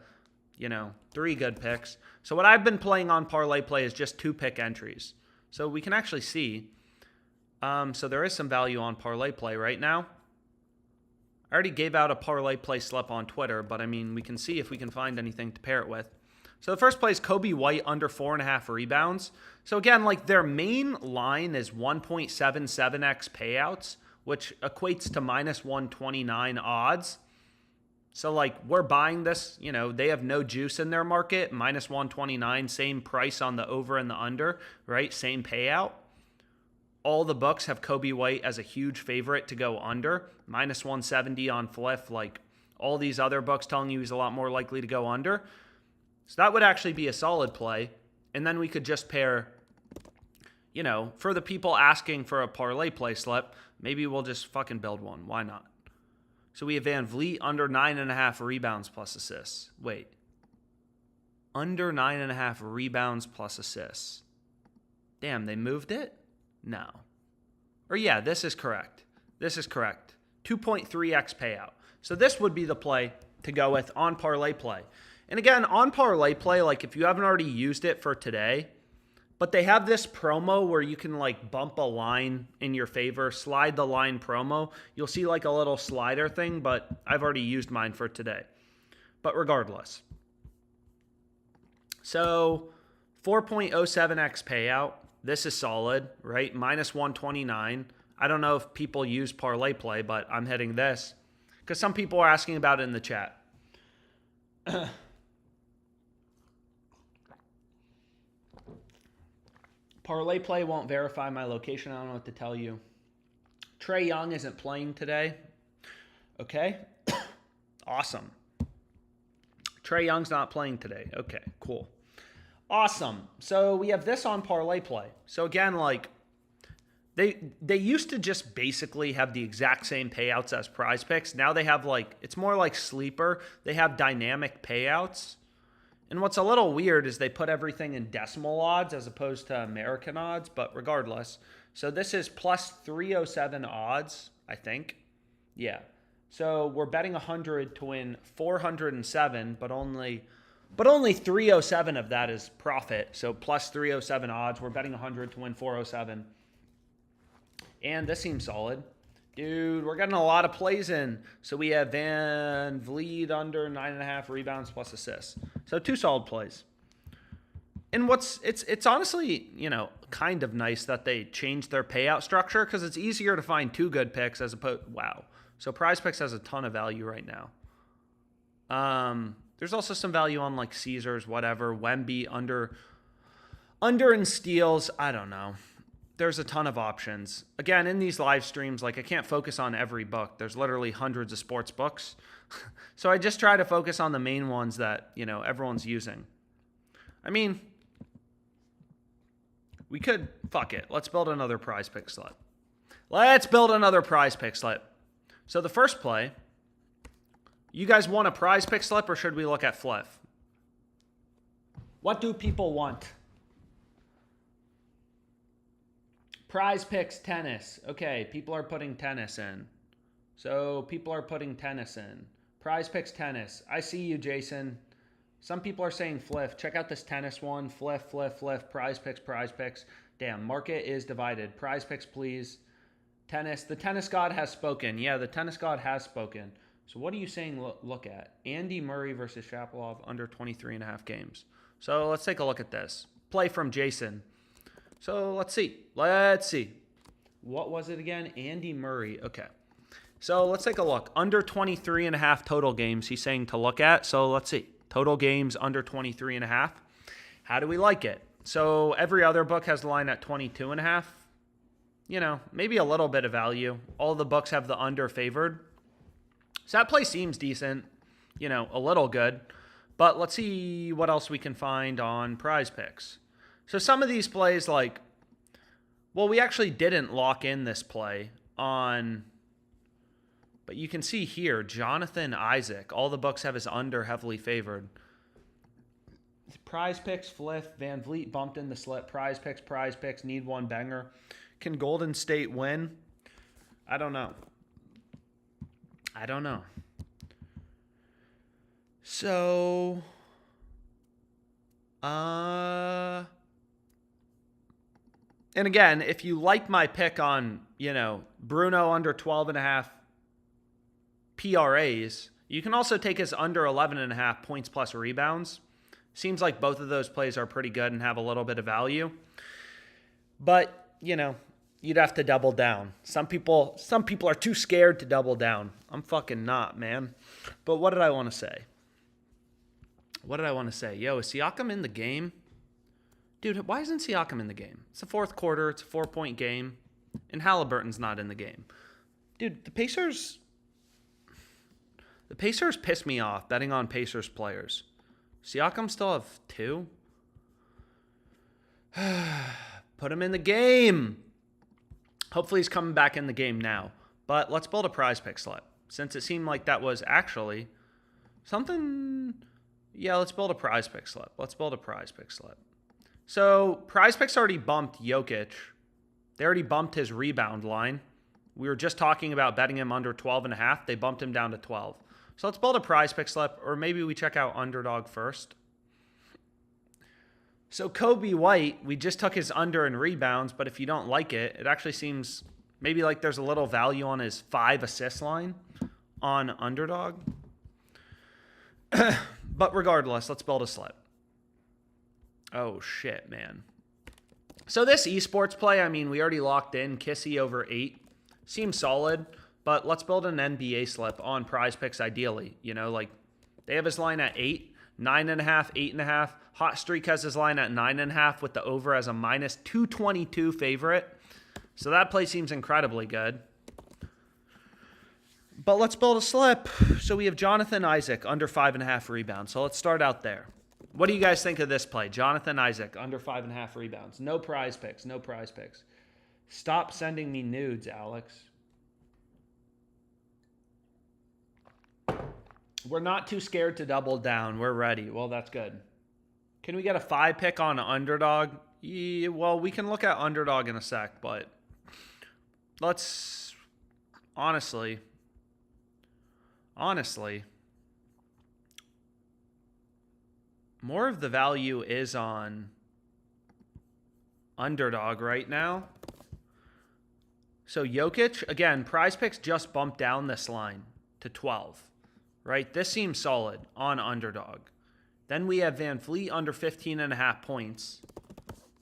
3 good picks. So what I've been playing on ParlayPlay is just 2-pick entries. So we can actually see. So there is some value on ParlayPlay right now. I already gave out a ParlayPlay slip on Twitter, but we can see if we can find anything to pair it with. So the first play is Kobe White under 4.5 rebounds. So again, their main line is 1.77x payouts, which equates to -129 odds. So we're buying this, they have no juice in their market, -129, same price on the over and the under, right? Same payout. All the books have Kobe White as a huge favorite to go under, -170 on Fliff. All these other books telling you he's a lot more likely to go under. So that would actually be a solid play. And then we could just pair, for the people asking for a ParlayPlay slip, maybe we'll just fucking build one. Why not? So we have Van Vliet under 9.5 rebounds plus assists. Wait. Under 9.5 rebounds plus assists. Damn, they moved it? No. Or yeah, this is correct. This is correct. 2.3x payout. So this would be the play to go with on ParlayPlay. And again, on ParlayPlay, if you haven't already used it for today, but they have this promo where you can bump a line in your favor, slide the line promo. You'll see a little slider thing, but I've already used mine for today. But regardless. So 4.07x payout. This is solid, right? -129. I don't know if people use ParlayPlay, but I'm hitting this because some people are asking about it in the chat. ParlayPlay won't verify my location. I don't know what to tell you. Trae Young isn't playing today. Okay. Awesome. Trae Young's not playing today. Okay, cool. Awesome. So we have this on ParlayPlay. So again, they used to just basically have the exact same payouts as PrizePicks. Now they have it's more like Sleeper. They have dynamic payouts. And what's a little weird is they put everything in decimal odds as opposed to American odds, but regardless. So this is +307 odds, I think. Yeah. So we're betting 100 to win 407, but only 307 of that is profit. So +307 odds. We're betting 100 to win 407. And this seems solid. Dude, we're getting a lot of plays in. So we have Van Vliet under 9.5 rebounds plus assists. So 2 solid plays. And it's honestly, kind of nice that they changed their payout structure because it's easier to find 2 good picks as opposed, wow. So PrizePicks has a ton of value right now. There's also some value on Caesars, whatever. Wemby under in steals. I don't know. There's a ton of options. Again, in these live streams, I can't focus on every book. There's literally hundreds of sports books. So I just try to focus on the main ones that, everyone's using. We could, fuck it. Let's build another PrizePicks slip. So the first play, you guys want a PrizePicks slip or should we look at Fliff? What do people want? PrizePicks tennis. Okay, people are putting tennis in. So people are putting tennis in. PrizePicks tennis. I see you, Jason. Some people are saying Fliff. Check out this tennis one. Fliff. PrizePicks. Damn, market is divided. PrizePicks, please. Tennis. The tennis god has spoken. Yeah, the tennis god has spoken. So what are you saying look at? Andy Murray versus Shapovalov under 23.5 games. So let's take a look at this. Play from Jason. So let's see. What was it again? Andy Murray. Okay. So let's take a look. Under 23.5 total games he's saying to look at. So let's see. Total games under 23.5. How do we like it? So every other book has the line at 22.5. You know, maybe a little bit of value. All the books have the under favored. So that play seems decent. You know, a little good. But let's see what else we can find on PrizePicks. So some of these plays like, well, we actually didn't lock in this play on, but you can see here, Jonathan Isaac. All the books have his under heavily favored. PrizePicks, Fliff, Van Vliet bumped in the slip. PrizePicks, need one banger. Can Golden State win? I don't know. So, and again, if you like my pick on, you know, Bruno under 12.5 PRAs, you can also take his under 11.5 points plus rebounds. Seems like both of those plays are pretty good and have a little bit of value. But, you know, you'd have to double down. Some people are too scared to double down. I'm fucking not, man. But what did I want to say? Yo, is Siakam in the game? Dude, why isn't Siakam in the game? It's the fourth quarter. It's a 4-point game. And Halliburton's not in the game. Dude, the Pacers piss me off betting on Pacers players. Siakam still have 2? Put him in the game. Hopefully he's coming back in the game now. But let's build a PrizePicks slip. Since it seemed like that was actually something. Yeah, let's build a PrizePicks slip. So PrizePicks already bumped Jokic. They already bumped his rebound line. We were just talking about betting him under 12.5. They bumped him down to 12. So let's build a PrizePicks slip, or maybe we check out Underdog first. So Kobe White, we just took his under in rebounds, but if you don't like it, it actually seems maybe like there's a little value on his 5 assist line on Underdog. But regardless, let's build a slip. Oh, shit, man. So this Esports play, I mean, we already locked in Kissy over 8. Seems solid, but let's build an NBA slip on PrizePicks ideally. You know, like they have his line at 8, 9.5, 8.5. Hot Streak has his line at 9.5 with the over as a minus 222 favorite. So that play seems incredibly good. But let's build a slip. So we have Jonathan Isaac under 5.5 rebounds. So let's start out there. What do you guys think of this play? Jonathan Isaac under 5.5 rebounds. No PrizePicks. Stop sending me nudes, Alex. We're not too scared to double down. We're ready. Well, that's good. Can we get a 5 pick on Underdog? Yeah, well, we can look at Underdog in a sec, but let's honestly, more of the value is on Underdog right now. So Jokic, again, PrizePicks just bumped down this line to 12, right? This seems solid on Underdog. Then we have Van Vliet under 15.5 points.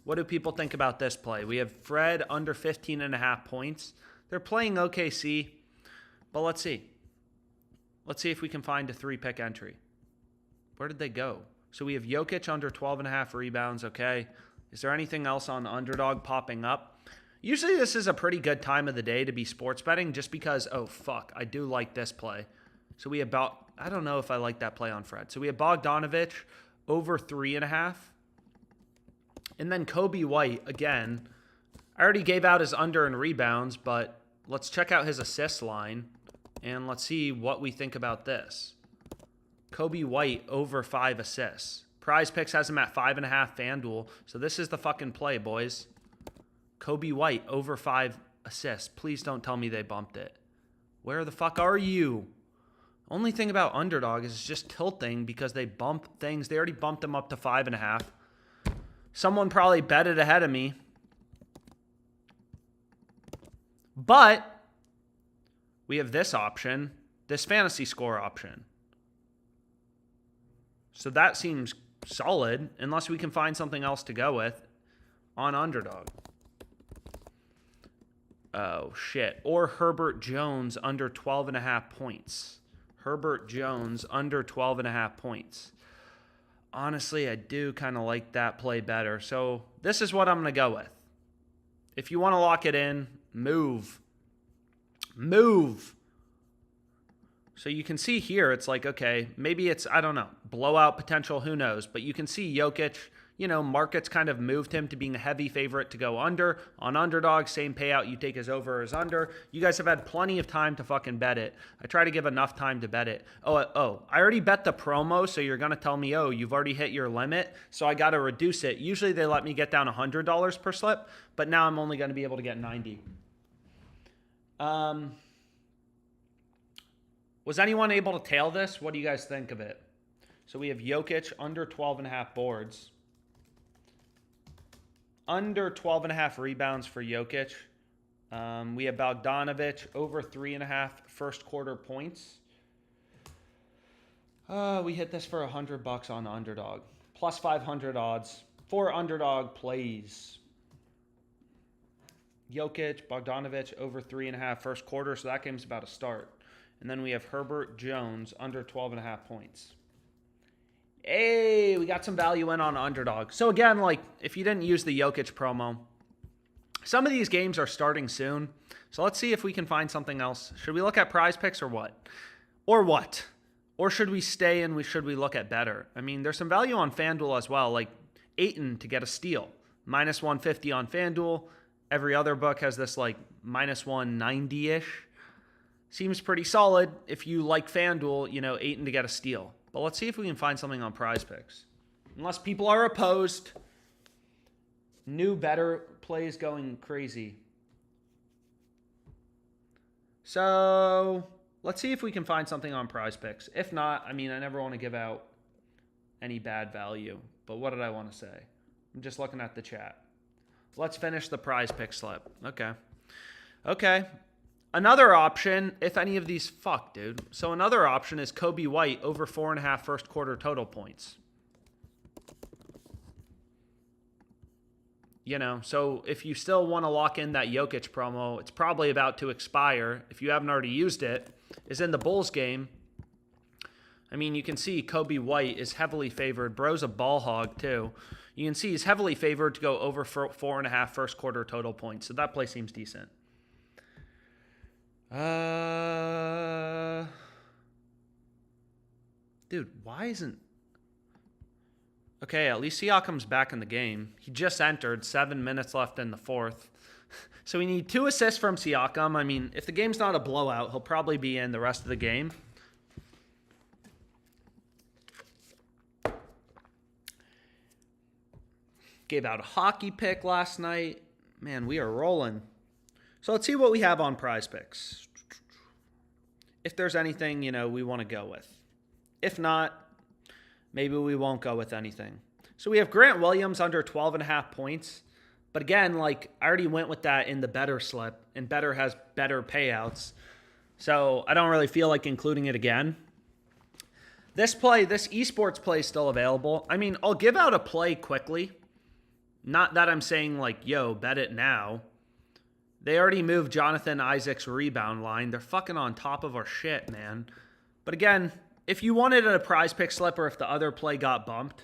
What do people think about this play? We have Fred under 15.5 points. They're playing OKC, but let's see. Let's see if we can find a 3-pick entry. Where did they go? So we have Jokic under 12.5 rebounds, okay. Is there anything else on Underdog popping up? Usually this is a pretty good time of the day to be sports betting just because, oh, fuck, I do like this play. So we have I don't know if I like that play on Fred. So we have Bogdanovich over 3.5. And then Kobe White, again, I already gave out his under in rebounds, but let's check out his assist line, and let's see what we think about this. Kobe White over 5 assists. PrizePicks has him at 5.5 FanDuel, so this is the fucking play, boys. Kobe White over 5 assists. Please don't tell me they bumped it. Where the fuck are you? Only thing about Underdog is just tilting because they bump things. They already bumped them up to 5.5. Someone probably betted ahead of me. But we have this option. this fantasy score option. So that seems solid, unless we can find something else to go with on Underdog. Oh, shit. Or Herbert Jones under 12.5 points. Herbert Jones under 12.5 points. Honestly, I do kind of like that play better. So this is what I'm going to go with. If you want to lock it in, move. Move. So you can see here, it's like, okay, maybe it's, I don't know, blowout potential, who knows. But you can see Jokic, you know, markets kind of moved him to being a heavy favorite to go under. On Underdog, same payout, you take as over as under. You guys have had plenty of time to fucking bet it. I try to give enough time to bet it. Oh, I already bet the promo, so you're going to tell me, oh, you've already hit your limit, so I got to reduce it. Usually they let me get down $100 per slip, but now I'm only going to be able to get 90. Was anyone able to tail this? What do you guys think of it? So we have Jokic under 12.5 boards. Under 12.5 rebounds for Jokic. We have Bogdanovic over 3.5 first quarter points. We hit this for $100 on Underdog. Plus 500 odds. 4 Underdog plays. Jokic, Bogdanovic over 3.5 first quarter. So that game's about to start. And then we have Herbert Jones under 12.5 points. Hey, we got some value in on Underdog. So again, like, if you didn't use the Jokic promo, some of these games are starting soon. So let's see if we can find something else. Should we look at PrizePicks or what? Or what? Or should we stay and should we look at Better? I mean, there's some value on FanDuel as well, like Ayton to get a steal. Minus 150 on FanDuel. Every other book has this like minus 190-ish. Seems pretty solid. If you like FanDuel, you know, Ayton to get a steal. But let's see if we can find something on PrizePicks. Unless people are opposed. New Better plays going crazy. So let's see if we can find something on PrizePicks. If not, I mean, I never want to give out any bad value. But what did I want to say? I'm just looking at the chat. Let's finish the PrizePicks slip. Okay. Another option, if any of these, fuck, dude. So another option is Kobe White over 4.5 first quarter total points. You know, so if you still want to lock in that Jokic promo, it's probably about to expire. If you haven't already used it, is in the Bulls game. I mean, you can see Kobe White is heavily favored. Bro's a ball hog, too. You can see he's heavily favored to go over 4.5 first quarter total points. So that play seems decent. Dude, why isn't... Okay, at least Siakam's back in the game. He just entered, 7 minutes left in the fourth. So we need 2 assists from Siakam. I mean, if the game's not a blowout, he'll probably be in the rest of the game. Gave out a hockey pick last night. Man, we are rolling. So let's see what we have on PrizePicks. If there's anything, you know, we want to go with. If not, maybe we won't go with anything. So we have Grant Williams under 12.5 points. But again, like, I already went with that in the Better slip, and Better has better payouts. So I don't really feel like including it again. This Esports play is still available. I mean, I'll give out a play quickly. Not that I'm saying, like, yo, bet it now. They already moved Jonathan Isaac's rebound line. They're fucking on top of our shit, man. But again, if you wanted a PrizePick slip or if the other play got bumped,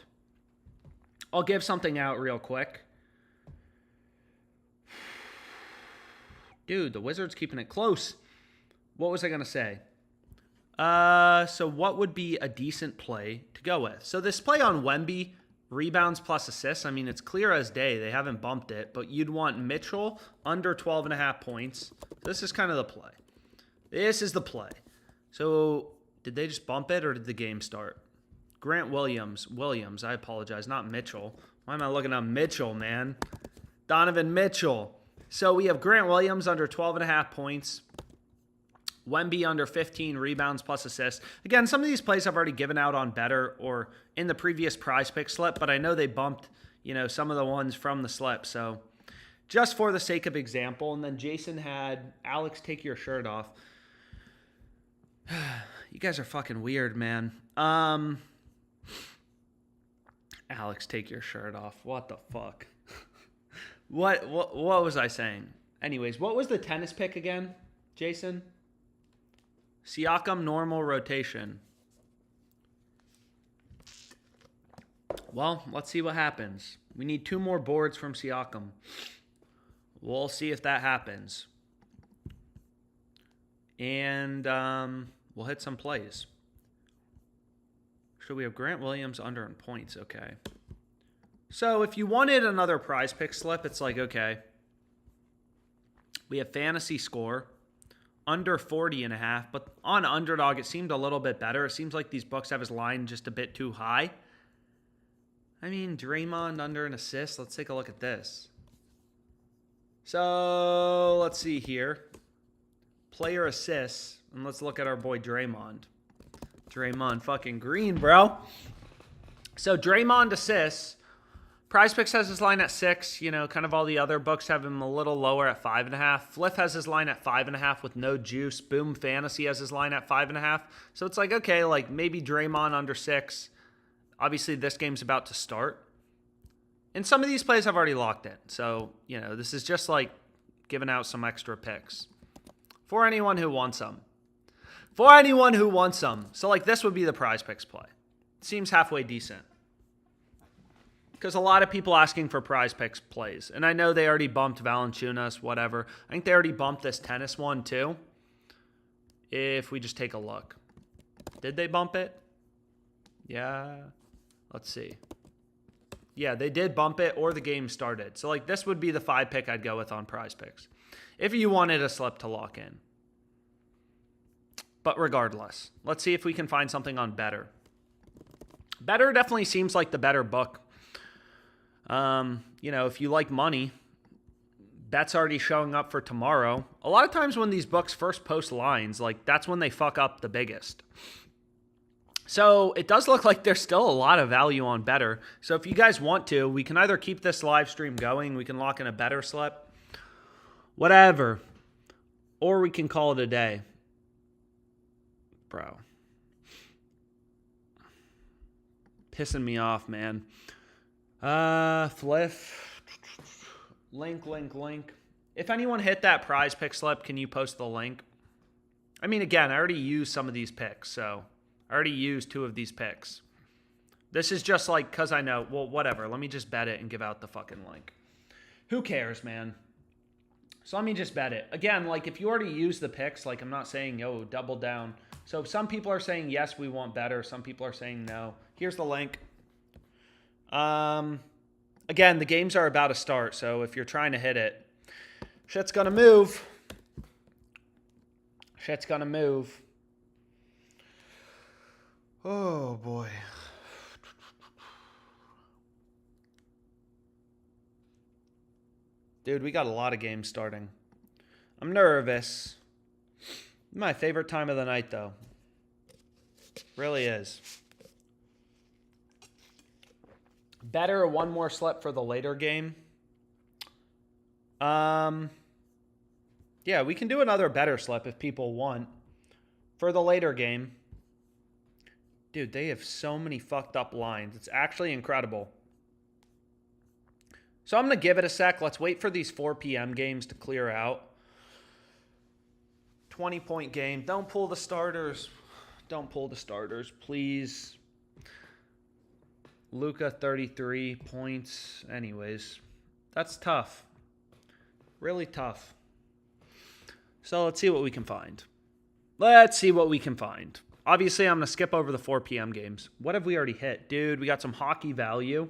I'll give something out real quick. Dude, the Wizards keeping it close. What was I going to say? So what would be a decent play to go with? So this play on Wemby, rebounds plus assists, I mean, it's clear as day. They haven't bumped it, but you'd want Mitchell under 12.5 points. This is kind of the play. This is the play. So did they just bump it or did the game start? Grant Williams, I apologize, not Mitchell. Why am I looking at Mitchell, man? Donovan Mitchell. So we have Grant Williams under 12.5 points. Wemby under 15 rebounds plus assists. Again, some of these plays I've already given out on Better or in the previous PrizePick slip, but I know they bumped, you know, some of the ones from the slip. So just for the sake of example, and then Jason had Alex take your shirt off. You guys are fucking weird, man. Alex, take your shirt off. What the fuck? What was I saying? Anyways, what was the tennis pick again, Jason? Siakam normal rotation. Well, let's see what happens. We need 2 more boards from Siakam. We'll see if that happens. And we'll hit some plays. So we have Grant Williams under in points. Okay. So if you wanted another prize pick slip, it's like, okay. We have fantasy score under 40.5, but on Underdog, it seemed a little bit better. It seems like these books have his line just a bit too high. I mean, Draymond under an assist. Let's take a look at this. So let's see here. Player assists. And let's look at our boy Draymond. Draymond fucking green, bro. So Draymond assists. PrizePicks has his line at 6. You know, kind of all the other books have him a little lower at 5.5. Fliff has his line at 5.5 with no juice. Boom Fantasy has his line at 5.5. So it's like, okay, like maybe Draymond under 6. Obviously, this game's about to start. And some of these plays I've already locked in. So, you know, this is just like giving out some extra picks. For anyone who wants them. For anyone who wants them. So, like, this would be the PrizePicks play. Seems halfway decent. Because a lot of people asking for PrizePicks plays. And I know they already bumped Valanciunas, whatever. I think they already bumped this tennis one, too. If we just take a look. Did they bump it? Yeah. Let's see. Yeah, they did bump it or the game started. So, like, this would be the 5 pick I'd go with on PrizePicks. If you wanted a slip to lock in. But regardless, let's see if we can find something on Better. Better definitely seems like the better book. You know, if you like money, bet's already showing up for tomorrow. A lot of times when these books first post lines, like, that's when they fuck up the biggest. So it does look like there's still a lot of value on Better. So if you guys want to, we can either keep this live stream going. We can lock in a Better slip. Whatever. Or we can call it a day. Bro. Pissing me off, man. Fliff. Link. If anyone hit that prize pick slip, can you post the link? I mean, again, I already used some of these picks, so I already used 2 of these picks. This is just like, because I know, well, whatever. Let me just bet it and give out the fucking link. Who cares, man? So let me just bet it. Again, like, if you already used the picks, like, I'm not saying, yo, double down. So some people are saying, yes, we want Better. Some people are saying no. Here's the link. Again, the games are about to start, so if you're trying to hit it, shit's gonna move. Shit's gonna move. Oh, boy. Dude, we got a lot of games starting. I'm nervous. My favorite time of the night, though. Really is. Better one more slip for the later game. Yeah, we can do another Better slip if people want. For the later game. Dude, they have so many fucked up lines. It's actually incredible. So I'm going to give it a sec. Let's wait for these 4 p.m. games to clear out. 20-point game. Don't pull the starters. Don't pull the starters, please. Luka, 33 points. Anyways, that's tough. Really tough. So let's see what we can find. Let's see what we can find. Obviously, I'm going to skip over the 4 p.m. games. What have we already hit? Dude, we got some hockey value.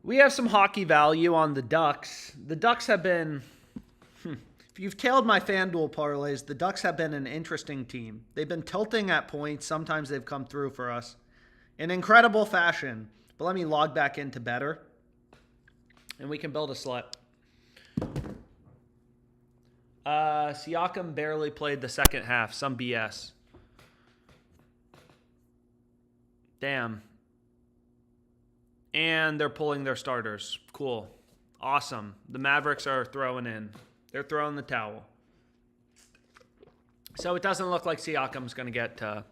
We have some hockey value on the Ducks. The Ducks have been... If you've tailed my FanDuel parlays, the Ducks have been an interesting team. They've been tilting at points. Sometimes they've come through for us in incredible fashion. But let me log back into Better, and we can build a slip. Siakam barely played the second half. Some BS. Damn. And they're pulling their starters. Cool. Awesome. The Mavericks are throwing in. They're throwing the towel. So it doesn't look like Siakam's going to get to...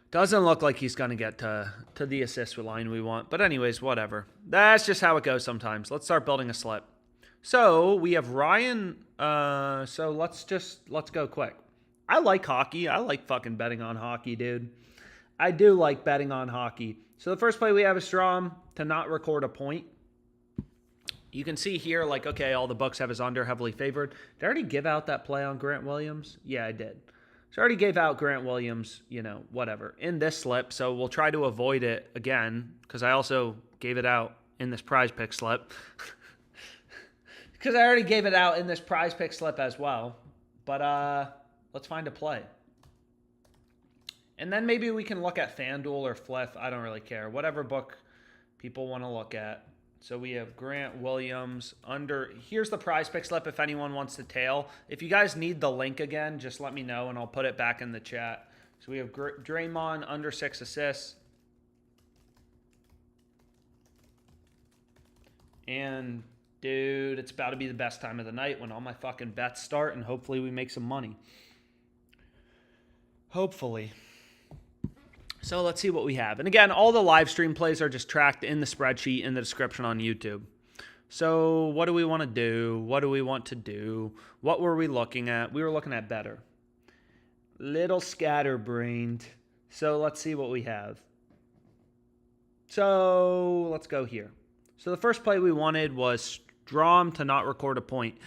Doesn't look like he's going to get to the assist line we want. But anyways, whatever. That's just how it goes sometimes. Let's start building a slip. So we have Ryan. So let's go quick. I like hockey. I like fucking betting on hockey, dude. I do like betting on hockey. So the first play we have is Strom to not record a point. You can see here, like, okay, all the books have his under heavily favored. Did I already give out that play on Grant Williams? Yeah, I did. So I already gave out Grant Williams, whatever, in this slip. So we'll try to avoid it again because I also gave it out in this PrizePicks slip. Because I already gave it out in this PrizePicks slip as well. But let's find a play. And then maybe we can look at FanDuel or Fliff. I don't really care. Whatever book people want to look at. So we have Grant Williams under. Here's the PrizePicks slip if anyone wants to tail. If you guys need the link again, just let me know and I'll put it back in the chat. So we have Draymond under 6 assists. And dude, it's about to be the best time of the night when all my fucking bets start and hopefully we make some money. Hopefully. So let's see what we have. And again, all the live stream plays are just tracked in the spreadsheet in the description on YouTube. So what do we want to do? What do we want to do? What were we looking at? We were looking at better. Little scatterbrained. So let's see what we have. So let's go here. So the first play we wanted was Strom to not record a point.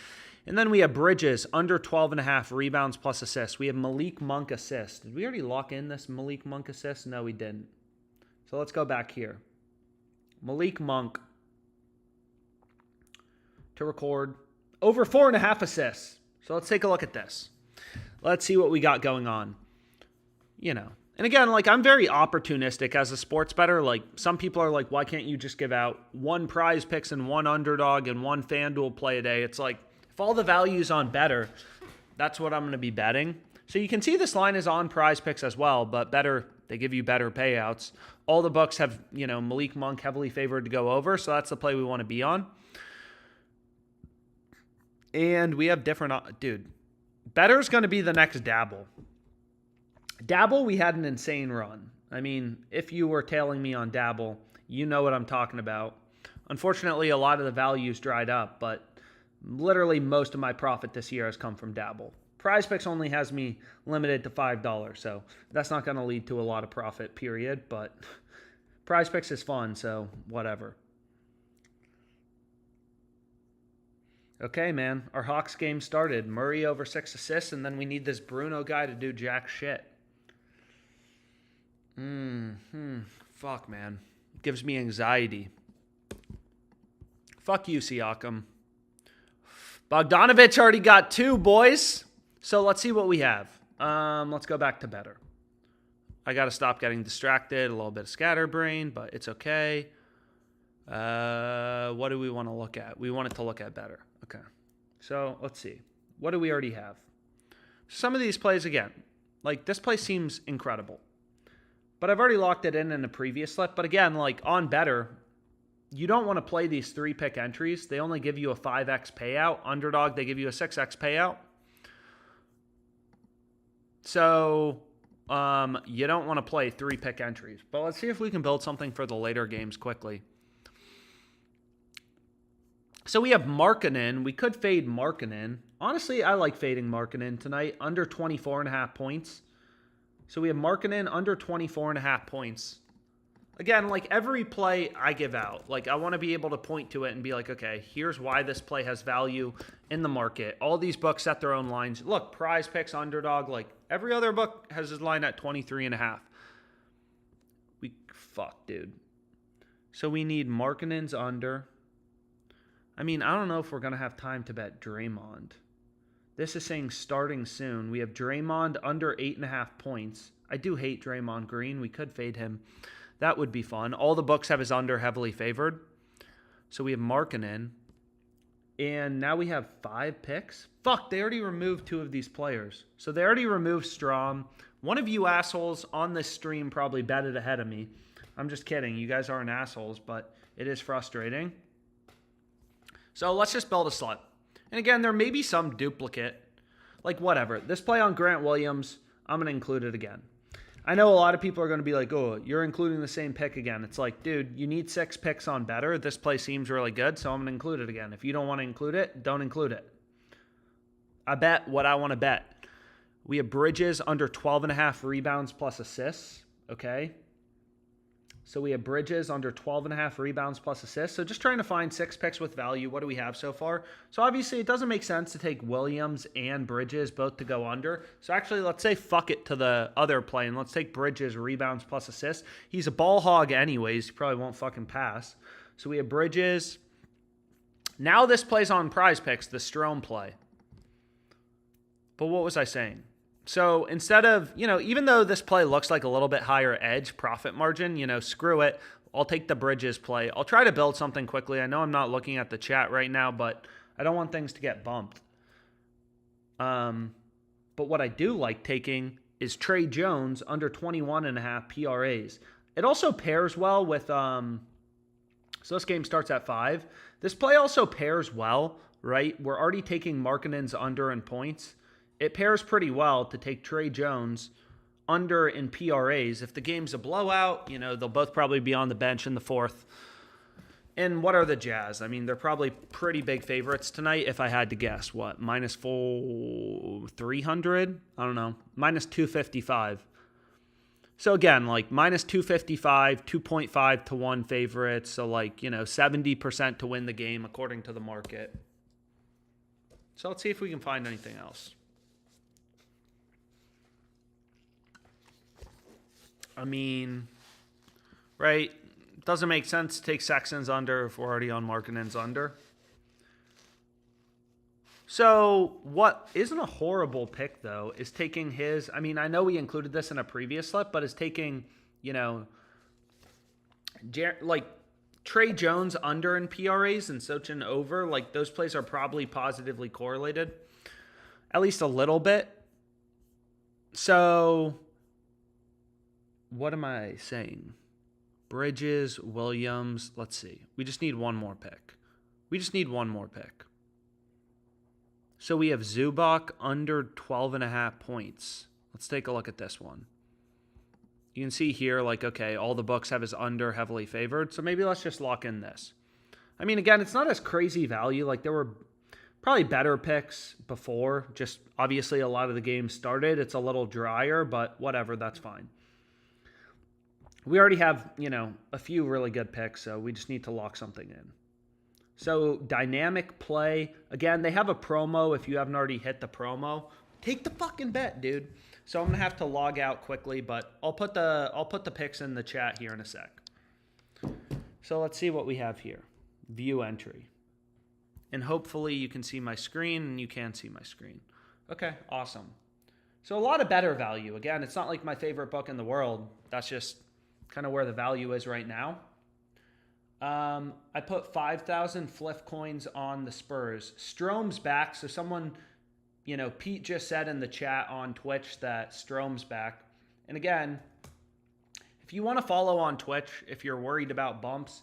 And then we have Bridges under 12.5 rebounds plus assists. We have Malik Monk assist. Did we already lock in this Malik Monk assist? No, we didn't. So let's go back here. Malik Monk to record over 4.5 assists. So let's take a look at this. Let's see what we got going on. And again, like, I'm very opportunistic as a sports bettor. Like, some people are like, why can't you just give out one PrizePicks and one Underdog and one FanDuel play a day? It's like, if all the value's on better, that's what I'm going to be betting. So you can see this line is on PrizePicks as well, but better, they give you better payouts. All the books have, Malik Monk heavily favored to go over, so that's the play we want to be on. And we have different, dude, better's going to be the next Dabble. Dabble, we had an insane run. I mean, if you were tailing me on Dabble, you know what I'm talking about. Unfortunately, a lot of the values dried up, but literally most of my profit this year has come from Dabble. PrizePicks only has me limited to $5, so that's not going to lead to a lot of profit, period. But PrizePicks is fun, so whatever. Okay, man, our Hawks game started. Murray over 6 assists, and then we need this Bruno guy to do jack shit. Fuck, man. Gives me anxiety. Fuck you, Siakam. Bogdanovich already got 2, boys. So let's see what we have. Let's go back to better. I got to stop getting distracted. A little bit of scatterbrain, but it's okay. What do we want to look at? We wanted to look at better. Okay. So let's see. What do we already have? Some of these plays, again, like this play seems incredible. But I've already locked it in a previous slip. But again, like on better, you don't want to play these 3-pick entries. They only give you a 5x payout. Underdog, they give you a 6x payout. So you don't want to play 3-pick entries. But let's see if we can build something for the later games quickly. So we have Markkanen. We could fade Markkanen. Honestly, I like fading Markkanen tonight. Under 24.5 points. So we have Markkanen under 24.5 points. Again, like every play I give out, like I want to be able to point to it and be like, okay, here's why this play has value in the market. All these books set their own lines. Look, PrizePicks, Underdog, like every other book has his line at 23.5. Fuck, dude. So we need Markkanen's under. I mean, I don't know if we're going to have time to bet Draymond. This is saying starting soon. We have Draymond under 8.5 points. I do hate Draymond Green. We could fade him. That would be fun. All the books have his under heavily favored. So we have Markkanen. And now we have 5 picks. Fuck, they already removed 2 of these players. So they already removed Strom. One of you assholes on this stream probably betted ahead of me. I'm just kidding. You guys aren't assholes, but it is frustrating. So let's just build a slot. And again, there may be some duplicate. Like, whatever. This play on Grant Williams, I'm going to include it again. I know a lot of people are going to be like, oh, you're including the same pick again. It's like, dude, you need 6 picks on better. This play seems really good, so I'm going to include it again. If you don't want to include it, don't include it. I bet what I want to bet. We have Bridges under 12.5 rebounds plus assists, okay? So we have Bridges under 12.5 rebounds plus assists. So just trying to find 6 picks with value. What do we have so far? So obviously it doesn't make sense to take Williams and Bridges both to go under. So actually let's say fuck it to the other play and let's take Bridges rebounds plus assists. He's a ball hog anyways. He probably won't fucking pass. So we have Bridges. Now this plays on PrizePicks, the Strome play. But what was I saying? So instead of, even though this play looks like a little bit higher edge profit margin, screw it. I'll take the Bridges play. I'll try to build something quickly. I know I'm not looking at the chat right now, but I don't want things to get bumped. But what I do like taking is Trey Jones under 21.5 PRAs. It also pairs well with, so this game starts at 5. This play also pairs well, right? We're already taking Markkanen's under in points. It pairs pretty well to take Trey Jones under in PRAs. If the game's a blowout, they'll both probably be on the bench in the 4th. And what are the Jazz? I mean, they're probably pretty big favorites tonight if I had to guess. What, minus 300? I don't know. Minus 255. So again, like minus 255, 2.5 to 1 favorites. So 70% to win the game according to the market. So let's see if we can find anything else. I mean, right? Doesn't make sense to take Sexton's under if we're already on Markkanen's under. So what isn't a horrible pick, though, is taking his... I mean, I know we included this in a previous slip, but is taking, Trey Jones under in PRAs and Sochin over. Like, those plays are probably positively correlated. At least a little bit. So... what am I saying? Bridges, Williams. Let's see. We just need one more pick. So we have Zubac under 12.5 points. Let's take a look at this one. You can see here, okay, all the books have his under heavily favored. So maybe let's just lock in this. I mean, again, it's not as crazy value. There were probably better picks before. Just obviously a lot of the games started. It's a little drier, but whatever, that's fine. We already have, a few really good picks, so we just need to lock something in. So, dynamic play. Again, they have a promo. If you haven't already hit the promo, take the fucking bet, dude. So, I'm going to have to log out quickly, but I'll put the picks in the chat here in a sec. So, let's see what we have here. View entry. And hopefully you can see my screen, and you can see my screen. Okay, awesome. So, a lot of better value. Again, it's not like my favorite book in the world. That's just kind of where the value is right now. I put 5,000 Fliff coins on the Spurs. Strome's back, so someone, Pete just said in the chat on Twitch that Strome's back. And again, if you want to follow on Twitch, if you're worried about bumps,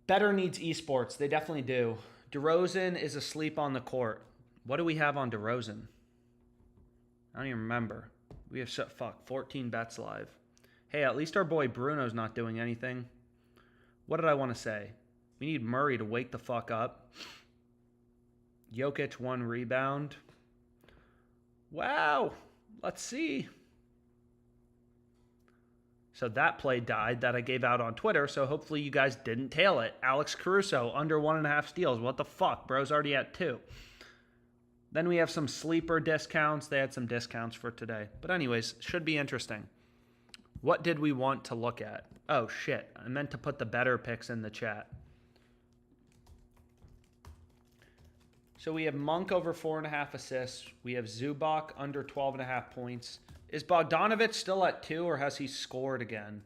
Better needs Esports. They definitely do. DeRozan is asleep on the court. What do we have on DeRozan? I don't even remember. We have 14 bets live. Hey, at least our boy Bruno's not doing anything. What did I want to say? We need Murray to wake the fuck up. Jokic 1 rebound. Wow. Let's see. So that play died that I gave out on Twitter, so hopefully you guys didn't tail it. Alex Caruso, under 1.5 steals. What the fuck? Bro's already at 2. Then we have some sleeper discounts. They had some discounts for today. But anyways, should be interesting. What did we want to look at? Oh, shit. I meant to put the better picks in the chat. So we have Monk over 4.5 assists. We have Zubac under 12.5 points. Is Bogdanovic still at 2 or has he scored again?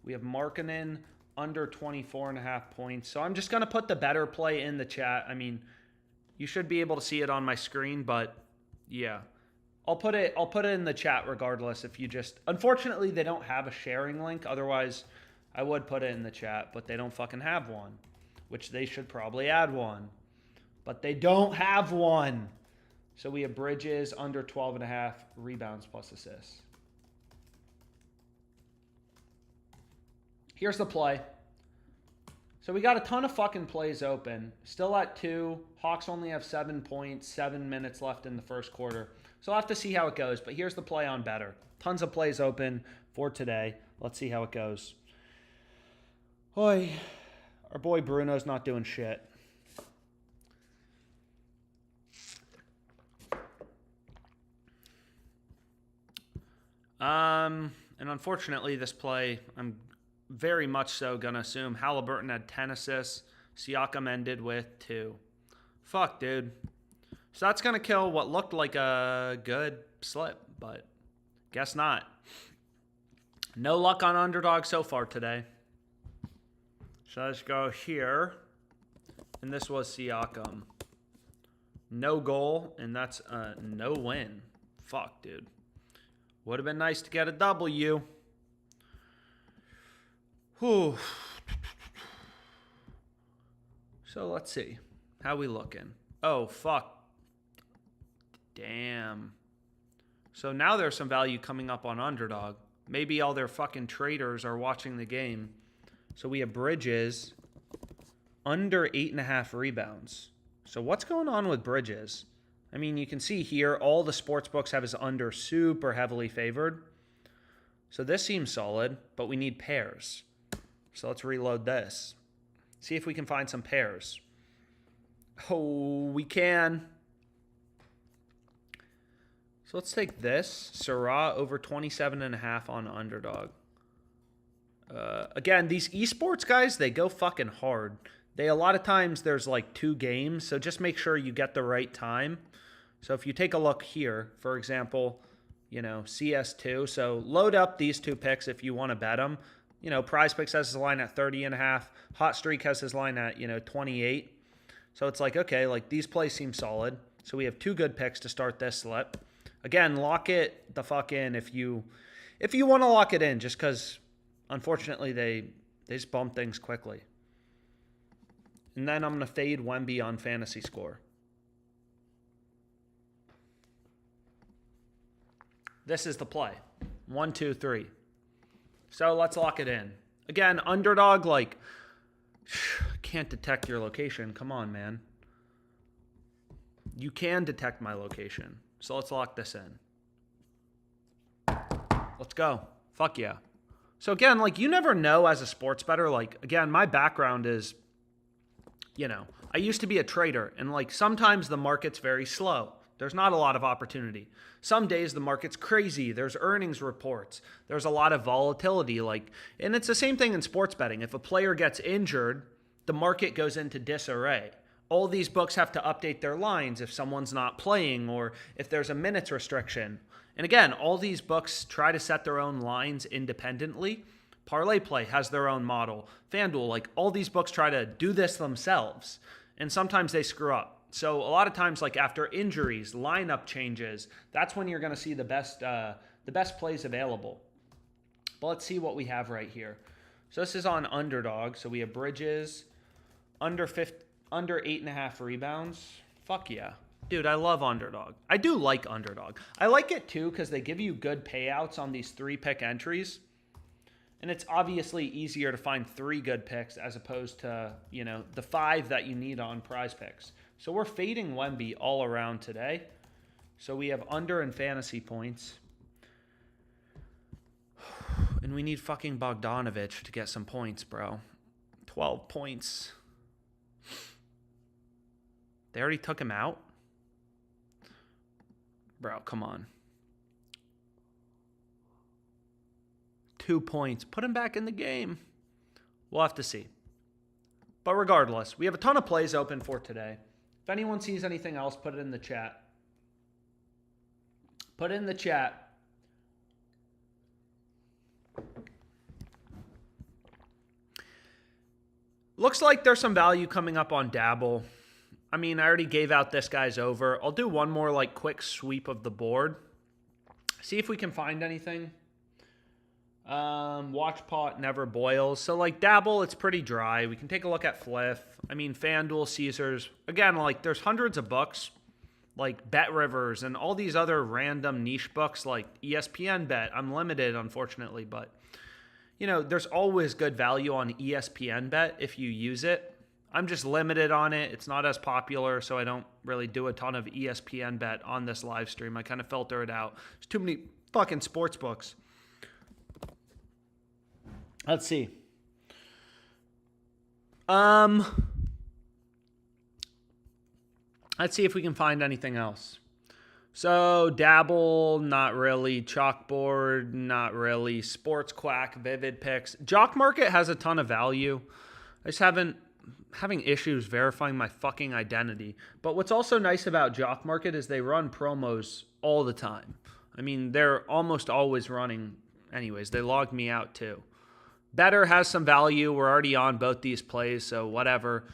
We have Markkanen under 24.5 points. So I'm just going to put the better play in the chat. I mean, you should be able to see it on my screen, but yeah. I'll put it in the chat regardless if you just... Unfortunately, they don't have a sharing link. Otherwise, I would put it in the chat, but they don't fucking have one, which they should probably add one. But they don't have one. So we have Bridges under 12.5 rebounds plus assists. Here's the play. So we got a ton of fucking plays open. Still at 2. Hawks only have 7 points, 7 minutes left in the first quarter. So I'll have to see how it goes. But here's the play on Better. Tons of plays open for today. Let's see how it goes. Boy, our boy Bruno's not doing shit. And unfortunately, this play, I'm very much so going to assume Halliburton had 10 assists. Siakam ended with 2. Fuck, dude. So that's going to kill what looked like a good slip, but guess not. No luck on Underdog so far today. So let's go here. And this was Siakam. No goal, and that's a no win. Fuck, dude. Would have been nice to get a W. Whew. So let's see. How we looking? Oh, fuck. Damn. So now there's some value coming up on Underdog. Maybe all their fucking traders are watching the game. So we have Bridges under 8.5 rebounds. So what's going on with Bridges? I mean, you can see here, all the sports books have his under super heavily favored. So this seems solid, but we need pairs. So let's reload this. See if we can find some pairs. Oh, we can. So let's take this. Syrah over 27.5 on Underdog. Again, these esports guys, they go fucking hard. A lot of times there's like 2 games, so just make sure you get the right time. So if you take a look here, for example, CS2. So load up these 2 picks if you want to bet them. PrizePicks has his line at 30.5. Hot Streak has his line at, 28. So it's like, okay, like these plays seem solid. So we have 2 good picks to start this slip. Again, lock it the fuck in if you want to lock it in, just because unfortunately they just bump things quickly. And then I'm going to fade Wemby on fantasy score. This is the play. 1, 2, 3. So let's lock it in. Again, Underdog, like, can't detect your location. Come on, man. You can detect my location. So let's lock this in. Let's go. Fuck yeah. So again, like, you never know as a sports bettor. Like, again, my background is, I used to be a trader. And, like, sometimes the market's very slow. There's not a lot of opportunity. Some days the market's crazy. There's earnings reports. There's a lot of volatility. And it's the same thing in sports betting. If a player gets injured, the market goes into disarray. All these books have to update their lines if someone's not playing or if there's a minutes restriction. And again, all these books try to set their own lines independently. ParlayPlay has their own model. FanDuel, like all these books try to do this themselves. And sometimes they screw up. So a lot of times, like after injuries, lineup changes, that's when you're going to see the best plays available. But let's see what we have right here. So this is on Underdog. So we have Bridges under 8.5 rebounds. Fuck yeah. Dude, I love Underdog. I do like Underdog. I like it too because they give you good payouts on these 3-pick entries. And it's obviously easier to find 3 good picks as opposed to, the 5 that you need on PrizePicks. So we're fading Wemby all around today. So we have under in fantasy points. And we need fucking Bogdanovich to get some points, bro. 12 points. They already took him out? Bro, come on. 2 points. Put him back in the game. We'll have to see. But regardless, we have a ton of plays open for today. If anyone sees anything else, put it in the chat. Put it in the chat. Looks like there's some value coming up on Dabble. I mean, I already gave out this guy's over. I'll do one more like quick sweep of the board. See if we can find anything. Watch pot never boils. So like Dabble, it's pretty dry. We can take a look at Fliff. I mean, FanDuel, Caesars. Again, like there's hundreds of books. like Bet Rivers and all these other random niche books like ESPN Bet. I'm limited, unfortunately, but there's always good value on ESPN Bet if you use it. I'm just limited on it. It's not as popular, so I don't really do a ton of ESPN Bet on this live stream. I kind of filter it out. There's too many fucking sports books. Let's see. Let's see if we can find anything else. So, Dabble, not really. Chalkboard, not really. Sports Quack, Vivid Picks. Jock Market has a ton of value. I just having issues verifying my fucking identity. But what's also nice about Jock Market is they run promos all the time. I mean, they're almost always running. Anyways, they logged me out too. Better has some value. We're already on both these plays, so whatever.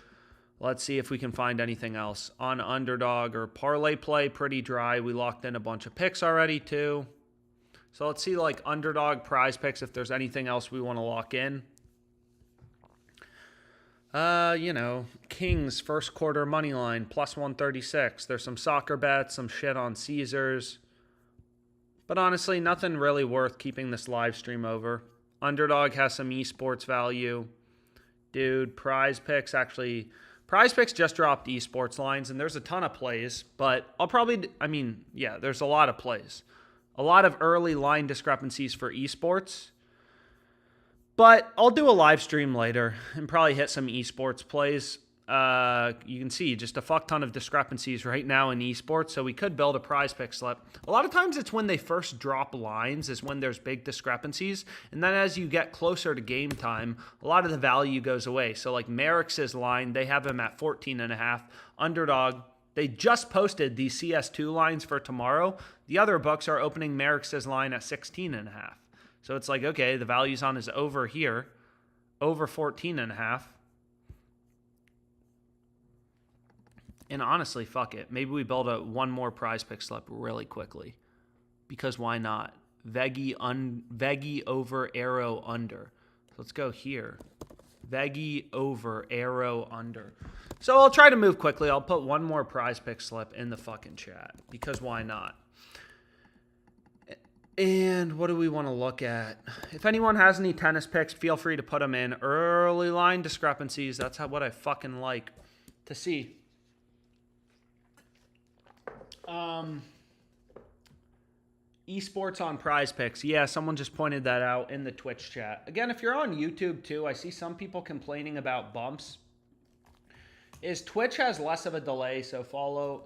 Let's see if we can find anything else. On Underdog or ParlayPlay, pretty dry. We locked in a bunch of picks already too. So let's see like Underdog, PrizePicks, if there's anything else we want to lock in. Kings first quarter money line plus 136. There's some soccer bets, some shit on Caesars. But honestly, nothing really worth keeping this live stream over. Underdog has some esports value. Dude, PrizePicks just dropped esports lines, and there's a ton of plays, but there's a lot of plays. A lot of early line discrepancies for esports. But I'll do a live stream later and probably hit some esports plays. You can see just a fuck ton of discrepancies right now in esports, so we could build a PrizePick slip. A lot of times it's when they first drop lines is when there's big discrepancies, and then as you get closer to game time, a lot of the value goes away. So like Merrick's line, they have him at 14.5. Underdog, they just posted the CS2 lines for tomorrow. The other books are opening Merrick's line at 16.5. So it's like, okay, the value's on his over here, over 14.5. And honestly, fuck it. Maybe we build one more PrizePick slip really quickly. Because why not? Veggie over arrow under. So let's go here. Veggie over arrow under. So I'll try to move quickly. I'll put one more PrizePick slip in the fucking chat. Because why not? And what do we want to look at? If anyone has any tennis picks, feel free to put them in. Early line discrepancies. That's what I fucking like to see. Esports on PrizePicks. Yeah, someone just pointed that out in the Twitch chat. Again, if you're on YouTube too, I see some people complaining about bumps. Twitch has less of a delay, so follow.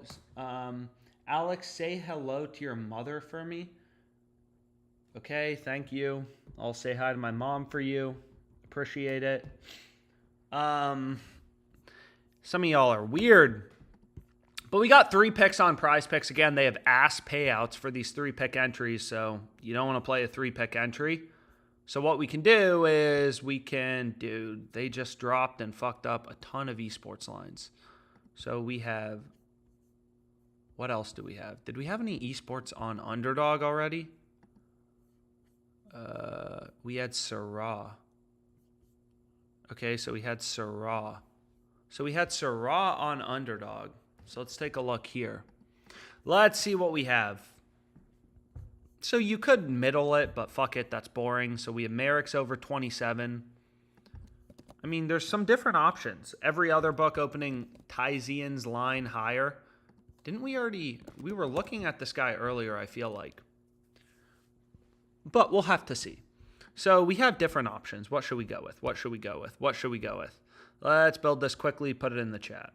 Alex, say hello to your mother for me. Okay, thank you. I'll say hi to my mom for you. Appreciate it. Some of y'all are weird. But we got 3 picks on PrizePicks. Again, they have ass payouts for these 3-pick entries, so you don't want to play a 3-pick entry. So what we can do is they just dropped and fucked up a ton of esports lines. So we have, what else do we have? Did we have any esports on Underdog already? We had Syrah. Okay, so we had Syrah. So we had Syrah on Underdog. So let's take a look here. Let's see what we have. So you could middle it, but fuck it, that's boring. So we have Merrick's over 27. I mean, there's some different options. Every other book opening Tyzian's line higher. Didn't we already... We were looking at this guy earlier, I feel like. But we'll have to see. So we have different options. What should we go with? What should we go with? What should we go with? Let's build this quickly, put it in the chat.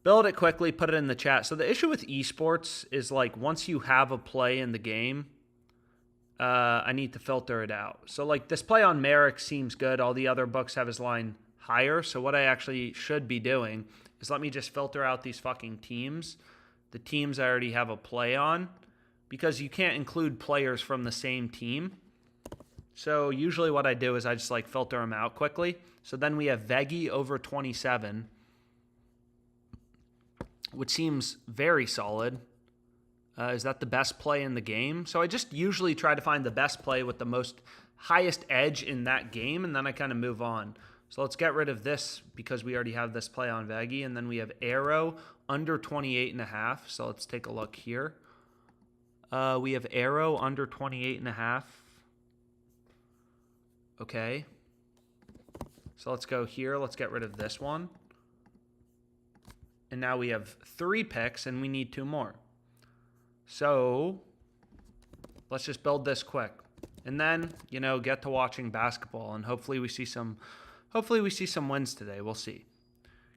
Build it quickly, put it in the chat. So the issue with esports is like once you have a play in the game, I need to filter it out. So like this play on Merrick seems good. All the other books have his line higher. So what I actually should be doing is let me just filter out these fucking teams. The teams I already have a play on. Because you can't include players from the same team. So usually what I do is I just like filter them out quickly. So then we have Veggie over 27. Which seems very solid. Is that the best play in the game? So I just usually try to find the best play with the most highest edge in that game, and then I kind of move on. So let's get rid of this because we already have this play on Veggie, and then we have Arrow under 28.5. So let's take a look here. We have Arrow under 28.5. Okay. So let's go here. Let's get rid of this one. And now we have 3 picks, and we need 2 more. So let's just build this quick. And then, you know, get to watching basketball. And hopefully we see some wins today. We'll see.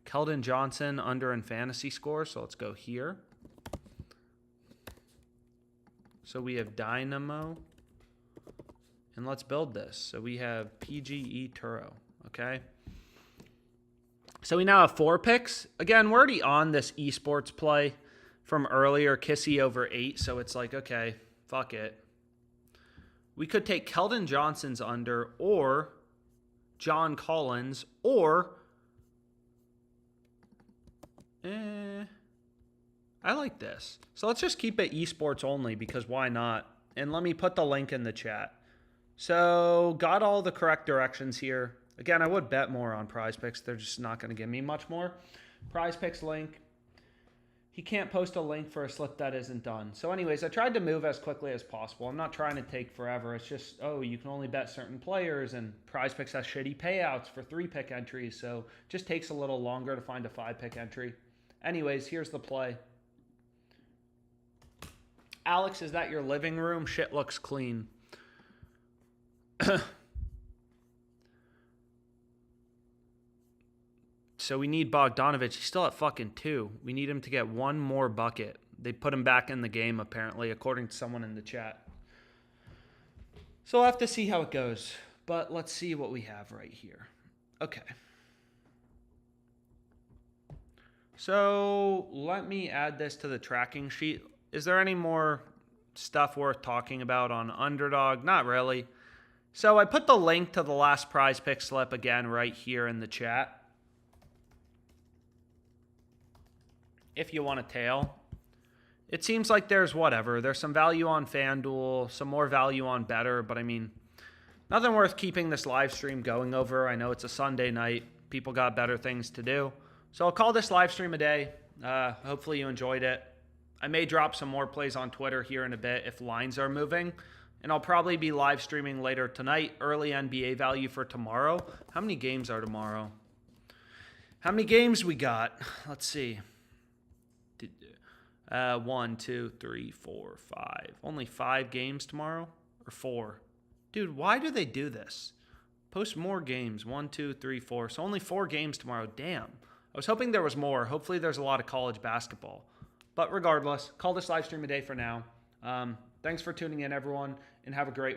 Keldon Johnson under in fantasy score. So let's go here. So we have Dynamo. And let's build this. So we have PGE Turo. Okay. So we now have 4 picks. Again, we're already on this esports play from earlier, Kissy over 8. So it's like, okay, fuck it. We could take Keldon Johnson's under, or John Collins, or I like this. So let's just keep it esports only, because why not? And let me put the link in the chat. So got all the correct directions here. Again, I would bet more on PrizePicks. They're just not going to give me much more. PrizePicks link. He can't post a link for a slip that isn't done. So anyways, I tried to move as quickly as possible. I'm not trying to take forever. It's just, oh, you can only bet certain players, and PrizePicks has shitty payouts for 3-pick entries. So it just takes a little longer to find a 5-pick entry. Anyways, here's the play. Alex, is that your living room? Shit looks clean. So we need Bogdanovich. He's still at fucking 2. We need him to get 1 more bucket. They put him back in the game, apparently, according to someone in the chat. So we'll have to see how it goes. But let's see what we have right here. Okay. So let me add this to the tracking sheet. Is there any more stuff worth talking about on Underdog? Not really. So I put the link to the last PrizePick slip again right here in the chat. If you want to tail. It seems like there's whatever. There's some value on FanDuel, some more value on Better, but I mean, nothing worth keeping this live stream going over. I know it's a Sunday night. People got better things to do. So I'll call this live stream a day. Hopefully you enjoyed it. I may drop some more plays on Twitter here in a bit if lines are moving. And I'll probably be live streaming later tonight. Early NBA value for tomorrow. How many games are tomorrow? How many games we got? Let's see. 1, 2, 3, 4, 5. Only 5 games tomorrow? Or 4? Dude, why do they do this? Post more games. 1, 2, 3, 4. So only 4 games tomorrow. Damn. I was hoping there was more. Hopefully there's a lot of college basketball. But regardless, call this live stream a day for now. Thanks for tuning in, everyone, and have a great one.